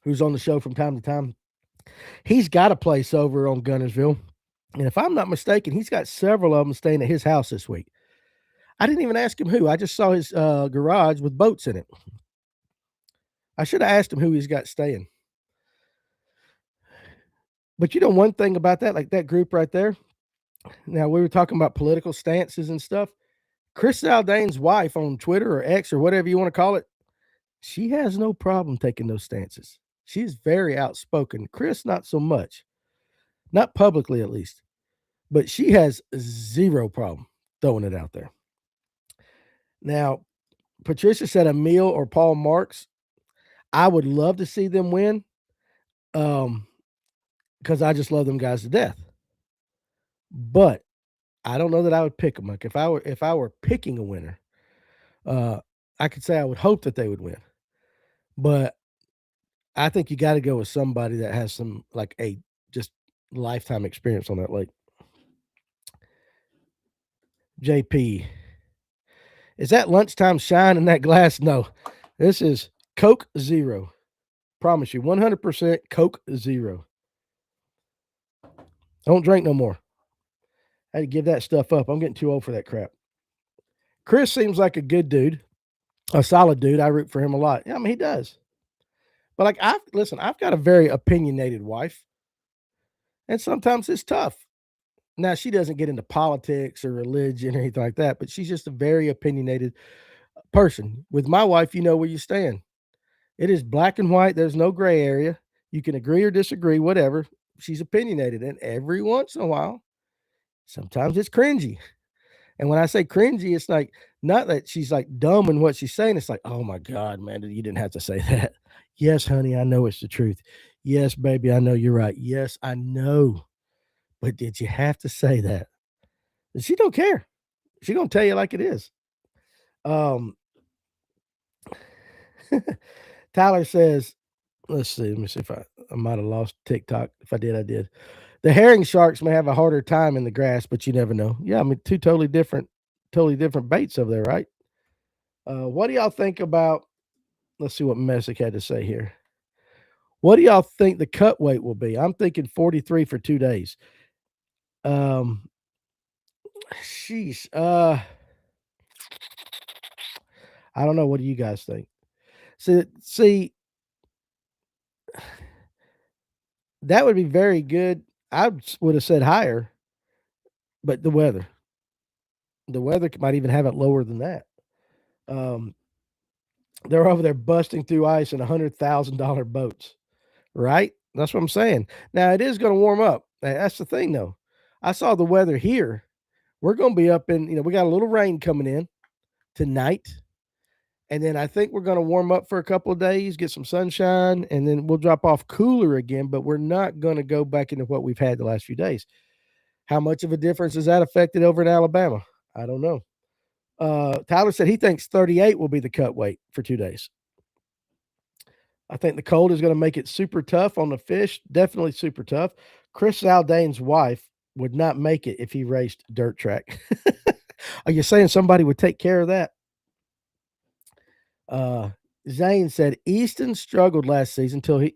who's on the show from time to time, he's got a place over on Gunnersville. And if I'm not mistaken, he's got several of them staying at his house this week. I didn't even ask him who. I just saw his garage with boats in it. I should have asked him who he's got staying. But you know one thing about that, like that group right there. Now, we were talking about political stances and stuff. Chris Zaldane's wife on Twitter or X or whatever you want to call it, she has no problem taking those stances. She's very outspoken. Chris, not so much. Not publicly, at least. But she has zero problem throwing it out there. Now, Patricia said Emil or Paul Marks. I would love to see them win because I just love them guys to death. But I don't know that I would pick them. Like if I were picking a winner, I could say I would hope that they would win. But I think you got to go with somebody that has some like a just lifetime experience on that lake. JP, is that lunchtime shine in that glass? No, this is Coke Zero. Promise you, 100% Coke Zero. Don't drink no more. I had to give that stuff up. I'm getting too old for that crap. Chris seems like a good dude, a solid dude. I root for him a lot. Yeah, I mean, he does. But like, I've got a very opinionated wife, and sometimes it's tough. Now, she doesn't get into politics or religion or anything like that, but she's just a very opinionated person. With my wife, you know where you stand. It is black and white. There's no gray area. You can agree or disagree, whatever. She's opinionated, and every once in a while, sometimes it's cringy. And when I say cringy, it's like not that she's like dumb in what she's saying. It's like, oh my God, man, you didn't have to say that. Yes, honey, I know it's the truth. Yes, baby, I know you're right. Yes, I know. But did you have to say that? And she don't care. She gonna tell you like it is. Um Tyler says, let's see, let me see if I might have lost TikTok. If I did, I did. The herring sharks may have a harder time in the grass, but you never know. Yeah, I mean, two totally different baits over there, right? What do y'all think about? Let's see what Messick had to say here. What do y'all think the cut weight will be? I'm thinking 43 for 2 days. Um, sheesh. I don't know. What do you guys think? See, that would be very good. Would have said higher, but the weather might even have it lower than that. Um, they're over there busting through ice in $100,000 boats, right? That's what I'm saying. Now it is going to warm up. That's the thing, though. I saw the weather here. We're going to be up in. We got a little rain coming in tonight. And then I think we're going to warm up for a couple of days, get some sunshine, and then we'll drop off cooler again, but we're not going to go back into what we've had the last few days. How much of a difference has that affected over in Alabama? I don't know. Tyler said he thinks 38 will be the cut weight for 2 days. I think the cold is going to make it super tough on the fish, definitely super tough. Chris Aldane's wife would not make it if he raced dirt track. Are you saying somebody would take care of that? Zane said Easton struggled last season till he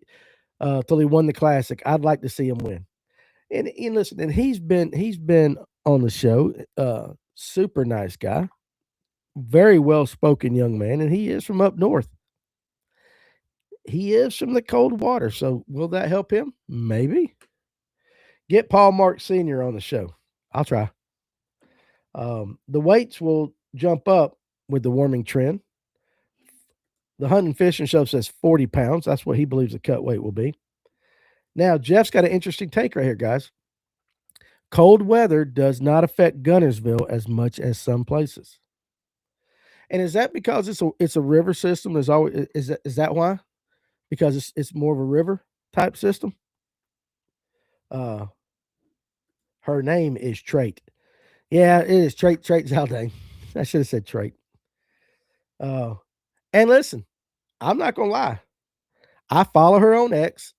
won the classic. I'd like to see him win. And listen, and he's been on the show. Super nice guy, very well spoken young man, and he is from up north. He is from the cold water. So will that help him? Maybe. Get Paul Mark Sr. on the show. I'll try. The weights will jump up with the warming trend. The Hunting Fishing Show says 40 pounds. That's what he believes the cut weight will be. Now, Jeff's got an interesting take right here, guys. Cold weather does not affect Gunnersville as much as some places. And is that because it's a river system? There's always is that why? Because it's more of a river type system. Uh, her name is Trait. Yeah, it is Trait Zaldane. I should have said Trait. Uh, and listen, I'm not gonna lie. I follow her on X.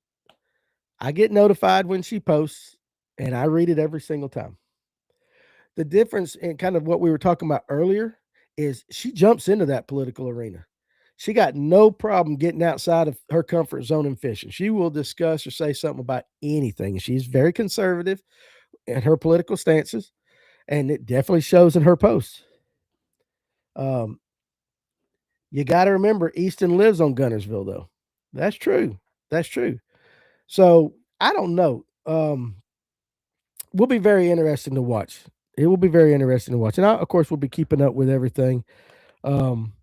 I get notified when she posts, and I read it every single time. The difference in kind of what we were talking about earlier is she jumps into that political arena. She got no problem getting outside of her comfort zone and fishing. She will discuss or say something about anything. She's very conservative in her political stances, and it definitely shows in her posts. Um, you got to remember, Easton lives on Gunnersville, though. That's true. That's true. So I don't know. Will be very interesting to watch. It will be very interesting to watch, and of course, we'll be keeping up with everything. Um,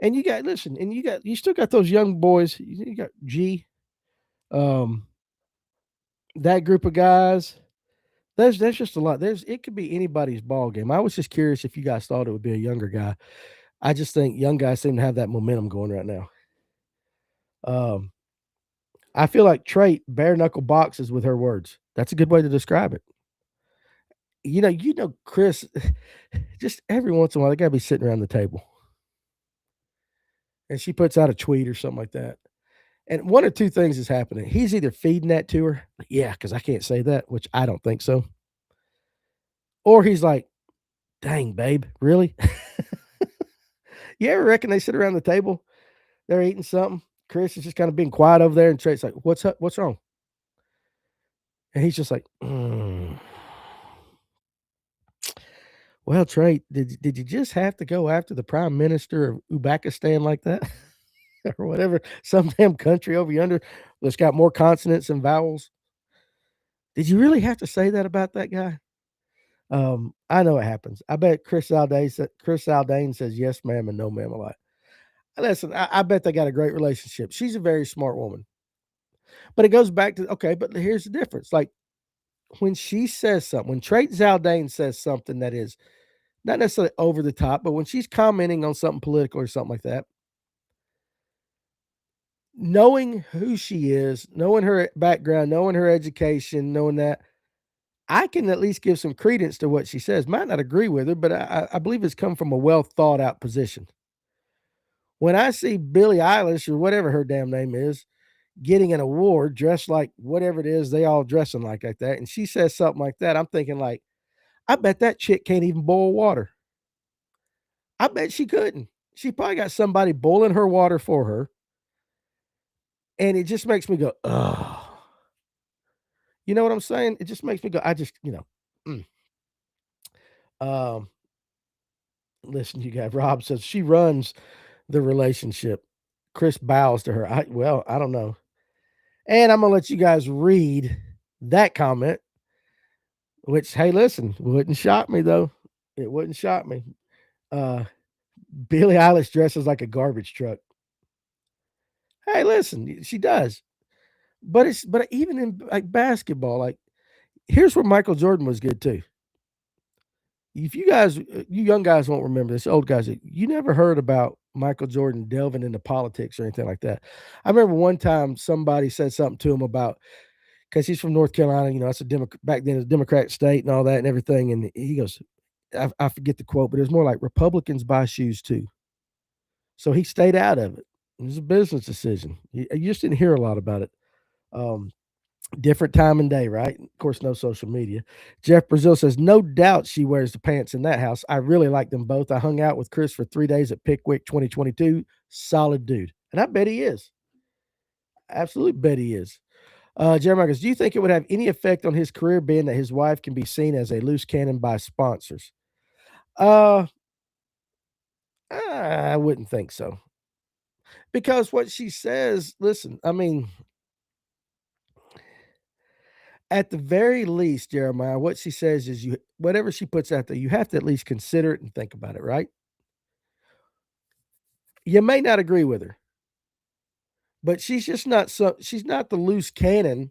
and you still got those young boys. You got G, um, that group of guys. There's just a lot. It could be anybody's ball game. I was just curious if you guys thought it would be a younger guy. I just think young guys seem to have that momentum going right now. Um, I feel like Trait bare knuckle boxes with her words. That's a good way to describe it. Chris, just every once in a while, they gotta be sitting around the table. And she puts out a tweet or something like that. And one or two things is happening. He's either feeding that to her, yeah, because I can't say that, which I don't think so. Or he's like, dang, babe, really? You ever reckon they sit around the table, they're eating something? Chris is just kind of being quiet over there, and Trade's like, what's up? What's wrong? And he's just like, Well, Trey, did you just have to go after the prime minister of Uzbekistan like that? Or whatever, some damn country over yonder that's got more consonants and vowels? Did you really have to say that about that guy? I know it happens. I bet Chris Aldane says yes, ma'am, and no, ma'am, a lot. Listen, I bet they got a great relationship. She's a very smart woman. But it goes back to okay, but here's the difference. Like when she says something, when Trait Zaldane says something that is not necessarily over the top, but when she's commenting on something political or something like that, knowing who she is, knowing her background, knowing her education, knowing that, I can at least give some credence to what she says. Might not agree with her, but I believe it's come from a well thought out position. When I see Billie Eilish or whatever her damn name is getting an award dressed like whatever it is they all dressing like that, and she says something like that, I'm thinking like, I bet that chick can't even boil water. I bet she couldn't. She probably got somebody boiling her water for her, and it just makes me go, "Ugh." You know what I'm saying? It just makes me go, I just, mm. Um, listen, you got Rob says she runs the relationship. Chris bows to her. I don't know. And I'm gonna let you guys read that comment, which, hey, listen, wouldn't shock me though. It wouldn't shock me. Uh, Billie Eilish dresses like a garbage truck. Hey, listen, she does. But even in like basketball, like here's where Michael Jordan was good too. If you guys, you young guys won't remember this, old guys, you never heard about Michael Jordan delving into politics or anything like that. I remember one time somebody said something to him about because he's from North Carolina, it's a back then it was a Democratic state and all that and everything. And he goes, I forget the quote, but it was more like Republicans buy shoes too. So he stayed out of it. It was a business decision. You just didn't hear a lot about it. Um, Different time and day, right? Of course, no social media. Jeff Brazil says, no doubt she wears the pants in that house. I really like them both. I hung out with Chris for 3 days at Pickwick 2022. Solid dude. And I bet he is. Absolutely bet he is. Jeremiah goes, do you think it would have any effect on his career being that his wife can be seen as a loose cannon by sponsors? Uh, I wouldn't think so. Because what she says, listen, I mean, at the very least, Jeremiah, what she says is you whatever she puts out there, you have to at least consider it and think about it, right? You may not agree with her, but she's not the loose cannon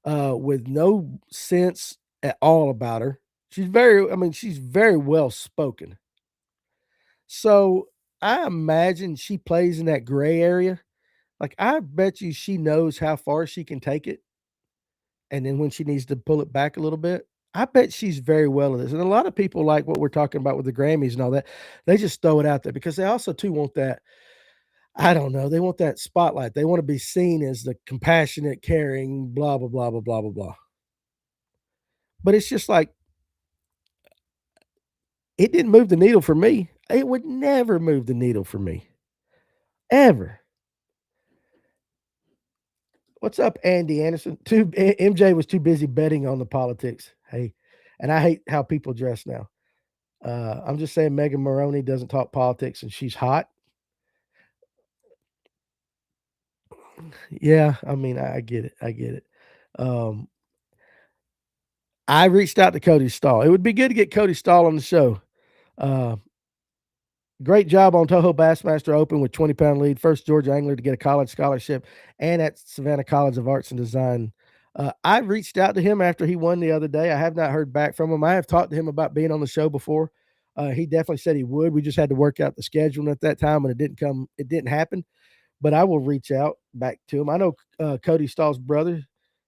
with no sense at all about her. She's very well spoken. So I imagine she plays in that gray area. Like I bet you she knows how far she can take it. And then when she needs to pull it back a little bit, I bet she's very well at this. And a lot of people like what we're talking about with the Grammys and all that. They just throw it out there because they also too want that. I don't know. They want that spotlight. They want to be seen as the compassionate, caring, blah, blah, blah, blah, blah, blah, blah. But it's just like it didn't move the needle for me. It would never move the needle for me. Ever. What's up, Andy Anderson? MJ was too busy betting on the politics. Hey, and I hate how people dress now. I'm just saying Megan Maroney doesn't talk politics and she's hot. Yeah, I mean, I get it. I get it. Um, I reached out to Cody Stahl. It would be good to get Cody Stahl on the show. Uh, Great job on Toho Bassmaster Open with 20-pound lead. First Georgia angler to get a college scholarship and at Savannah College of Arts and Design. I reached out to him after he won the other day. I have not heard back from him. I have talked to him about being on the show before. He definitely said he would. We just had to work out the schedule at that time, and it didn't happen. But I will reach out back to him. I know Cody Stahl's brother,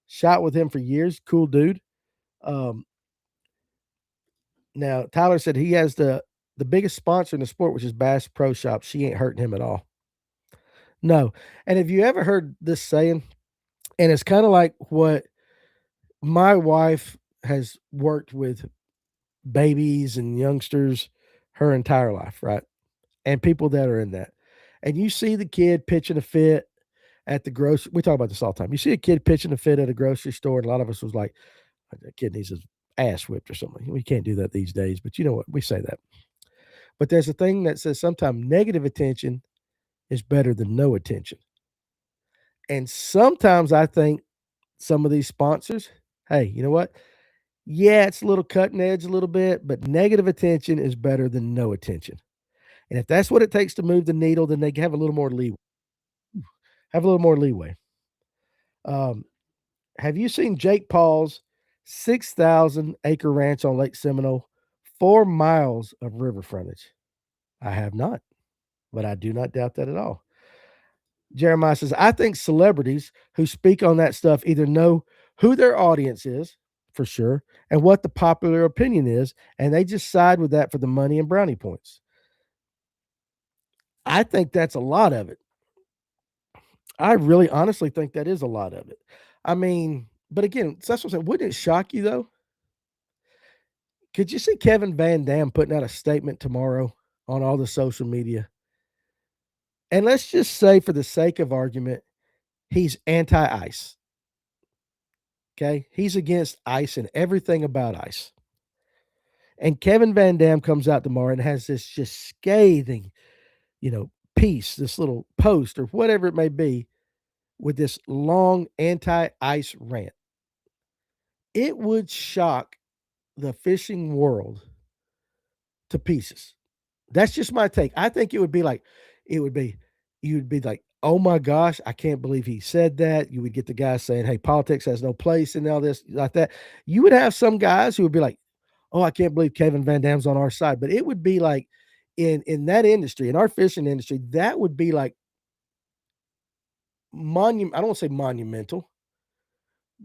shot with him for years. Cool dude. Um, Now Tyler said he has the biggest sponsor in the sport, which is Bass Pro Shop. She ain't hurting him at all. No. And have you ever heard this saying? And it's kind of like what my wife has worked with babies and youngsters her entire life, right? And people that are in that. And you see the kid pitching a fit at the grocery. We talk about this all the time. You see a kid pitching a fit at a grocery store, and a lot of us was like, that kid needs his ass whipped or something. We can't do that these days, but you know what? We say that. But there's a thing that says sometimes negative attention is better than no attention. And sometimes I think some of these sponsors, hey, you know what? Yeah, it's a little cutting edge a little bit, but negative attention is better than no attention. And if that's what it takes to move the needle, then they have a little more leeway. Have a little more leeway. Um, have you seen Jake Paul's 6,000-acre ranch on Lake Seminole? 4 miles of river frontage. I have not, but I do not doubt that at all. Jeremiah says, I think celebrities who speak on that stuff either know who their audience is, for sure, and what the popular opinion is, and they just side with that for the money and brownie points. I think that's a lot of it. I really honestly think that is a lot of it. I mean, but again, so that's what I'm saying. Wouldn't it shock you though? Could you see Kevin Van Dam putting out a statement tomorrow on all the social media? And let's just say, for the sake of argument, he's anti ice. Okay. He's against ice and everything about ice. And Kevin Van Dam comes out tomorrow and has this just scathing, piece, this little post or whatever it may be, with this long anti ice rant. It would shock the fishing world to pieces. That's just my take. I think it would be, you would be like, oh my gosh, I can't believe he said that. You would get the guys saying, hey, politics has no place in all this, like that. You would have some guys who would be like, oh, I can't believe Kevin Van Dam's on our side. But it would be like, in that industry, in our fishing industry, that would be like I don't want to say monumental,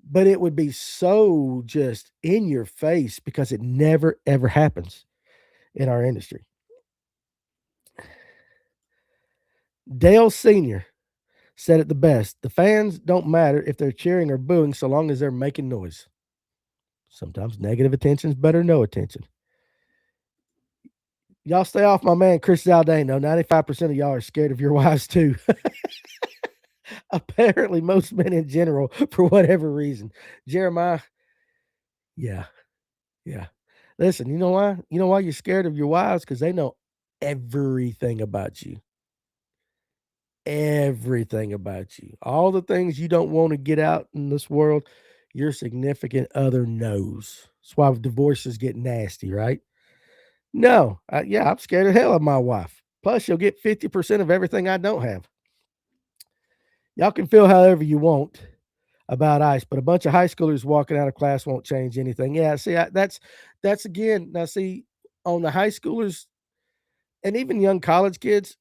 but it would be so just in your face because it never ever happens in our industry. Dale Sr. said it the best. The fans don't matter if they're cheering or booing so long as they're making noise. Sometimes negative attention is better than no attention. Y'all stay off my man Chris Zaldane. 95% of y'all are scared of your wives too. Apparently, most men in general, for whatever reason. Jeremiah, yeah, yeah. Listen, you know why? You know why you're scared of your wives? Because they know everything about you. Everything about you. All the things you don't want to get out in this world, your significant other knows. That's why divorces get nasty, right? No, yeah, I'm scared of hell of my wife. Plus, you'll get 50% of everything I don't have. Y'all can feel however you want about ice, but a bunch of high schoolers walking out of class won't change anything. Yeah, see, that's again. Now, see, on the high schoolers and even young college kids,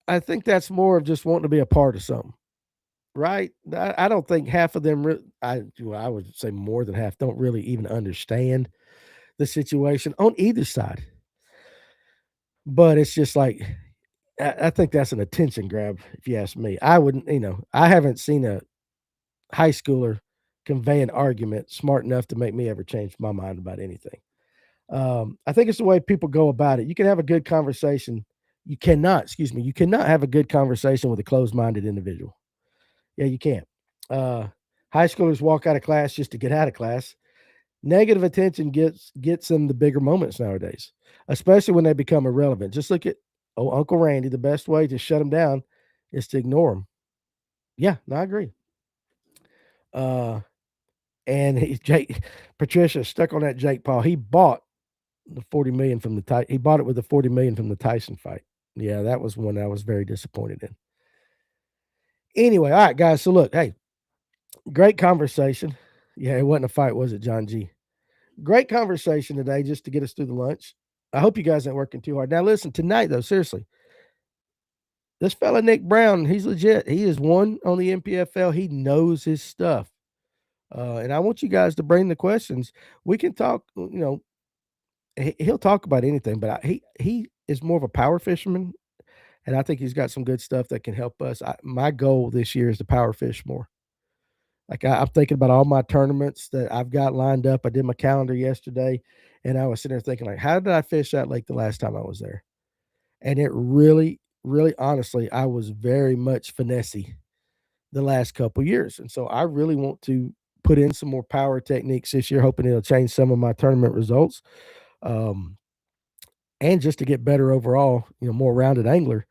I think that's more of just wanting to be a part of something, right? I don't think half of them. I would say more than half don't really even understand the situation on either side. But it's just like I think that's an attention grab, if you ask me. I wouldn't, I haven't seen a high schooler convey an argument smart enough to make me ever change my mind about anything. I think it's the way people go about it. You can have a good conversation. You cannot have a good conversation with a closed minded individual. Yeah, you can't. Uh, High schoolers walk out of class just to get out of class. Negative attention gets them the bigger moments nowadays, especially when they become irrelevant. Just look at Uncle Randy. The best way to shut him down is to ignore him. Yeah, no, I agree. Uh, and Jake Patricia stuck on that Jake Paul. He bought the 40 million from he bought it with the 40 million from the Tyson fight. Yeah, that was one I was very disappointed in. Anyway, all right, guys. So look, hey, great conversation. Yeah, it wasn't a fight, was it, John G? Great conversation today just to get us through the lunch. I hope you guys ain't working too hard. Now, listen, tonight, though, seriously, this fella, Nick Brown, he's legit. He is one on the MPFL. He knows his stuff. And I want you guys to bring the questions. We can talk, he'll talk about anything, but he is more of a power fisherman. And I think he's got some good stuff that can help us. My goal this year is to power fish more. Like I'm thinking about all my tournaments that I've got lined up. I did my calendar yesterday, and I was sitting there thinking, like, how did I fish that lake the last time I was there? And it really, really, honestly, I was very much finessey the last couple years, and so I really want to put in some more power techniques this year, hoping it'll change some of my tournament results, um, and just to get better overall, more rounded angler.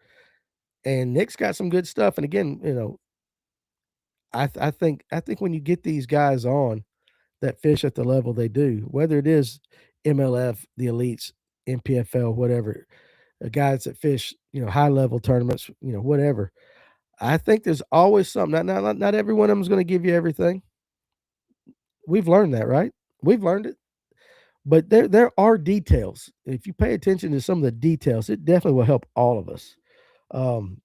And Nick's got some good stuff, and again, I think when you get these guys on that fish at the level they do, whether it is MLF, the elites, MPFL, whatever, guys that fish, high level tournaments, whatever. I think there's always something. Not every one of them is going to give you everything. We've learned that, right? We've learned it. But there are details. If you pay attention to some of the details, it definitely will help all of us. Um,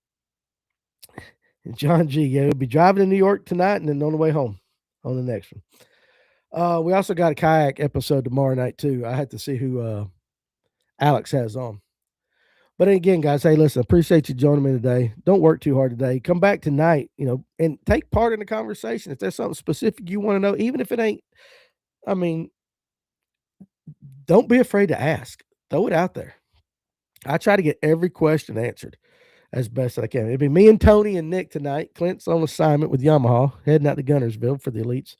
John G, yeah, he'll be driving to New York tonight and then on the way home on the next one. We also got a kayak episode tomorrow night too. I had to see who Alex has on. But again, guys, hey, listen, appreciate you joining me today. Don't work too hard today. Come back tonight, and take part in the conversation. If there's something specific you want to know, even if it ain't, I mean, don't be afraid to ask. Throw it out there. I try to get every question answered as best I can. It'll be me and Tony and Nick tonight. Clint's on assignment with Yamaha, heading out to Gunnersville for the elites.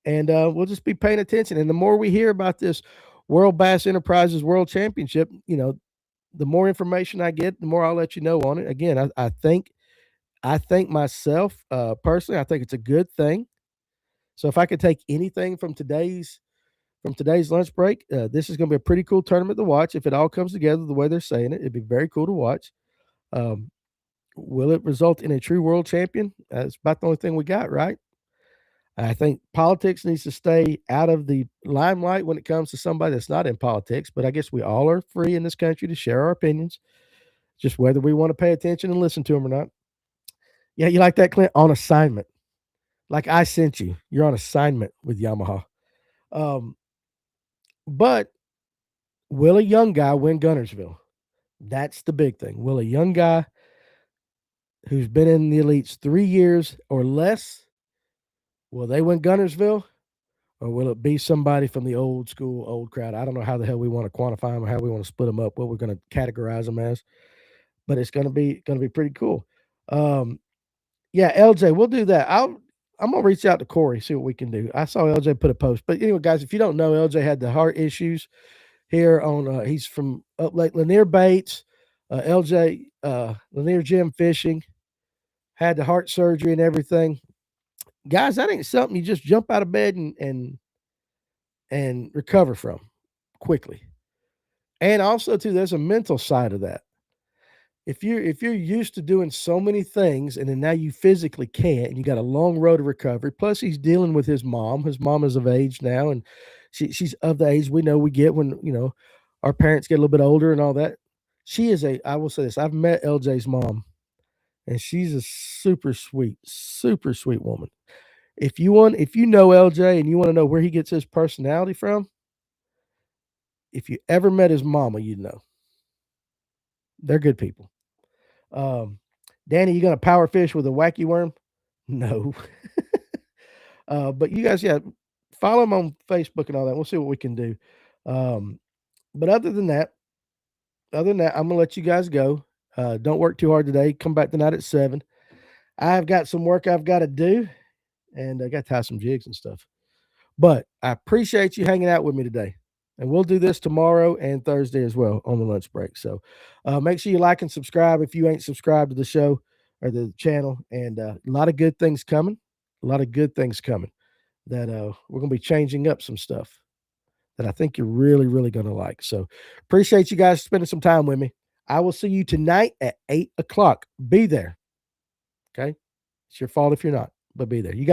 And we'll just be paying attention. And the more we hear about this World Bass Enterprises World Championship, the more information I get, the more I'll let you know on it. Again, I think myself personally, I think it's a good thing. So if I could take anything from today's lunch break, this is going to be a pretty cool tournament to watch. If it all comes together the way they're saying it, it'd be very cool to watch. Um, will it result in a true world champion? That's about the only thing we got, right? I think politics needs to stay out of the limelight when it comes to somebody that's not in politics. But I guess we all are free in this country to share our opinions, just whether we want to pay attention and listen to them or not. Yeah, you like that, Clint? On assignment. Like I sent you. You're on assignment with Yamaha. Um, but will a young guy win Gunnersville? That's the big thing. Will a young guy who's been in the elites 3 years or less, will they win Gunnersville? Or will it be somebody from the old school, old crowd? I don't know how the hell we want to quantify them or how we want to split them up, what we're going to categorize them as, but it's going to be pretty cool. Um, yeah, LJ, we'll do that. I'm gonna reach out to Corey, see what we can do. I saw LJ put a post, but anyway, guys, if you don't know, LJ had the heart issues here on. He's from up Lake Lanier Bates. LJ Lanier Gym Fishing had the heart surgery and everything. Guys, that ain't something you just jump out of bed and recover from quickly. And also, too, there's a mental side of that. If you're used to doing so many things and then now you physically can't and you got a long road to recovery, plus he's dealing with his mom. His mom is of age now, and she's of the age we know we get when our parents get a little bit older and all that. She is I will say this, I've met LJ's mom, and she's a super sweet woman. If you know LJ and you want to know where he gets his personality from, if you ever met his mama, you'd know. They're good people. Um, Danny, you gonna power fish with a wacky worm? No. But you guys, yeah, follow him on Facebook and all that. We'll see what we can do. Um, but other than that, I'm gonna let you guys go. Don't work too hard today. Come back tonight at 7. I've got some work I've got to do, and I got to tie some jigs and stuff. But I appreciate you hanging out with me today. And we'll do this tomorrow and Thursday as well on the lunch break. So make sure you like and subscribe if you ain't subscribed to the show or the channel. And a lot of good things coming. A lot of good things coming that we're going to be changing up some stuff that I think you're really, really going to like. So appreciate you guys spending some time with me. I will see you tonight at 8 o'clock. Be there. Okay. It's your fault if you're not, but be there. You guys.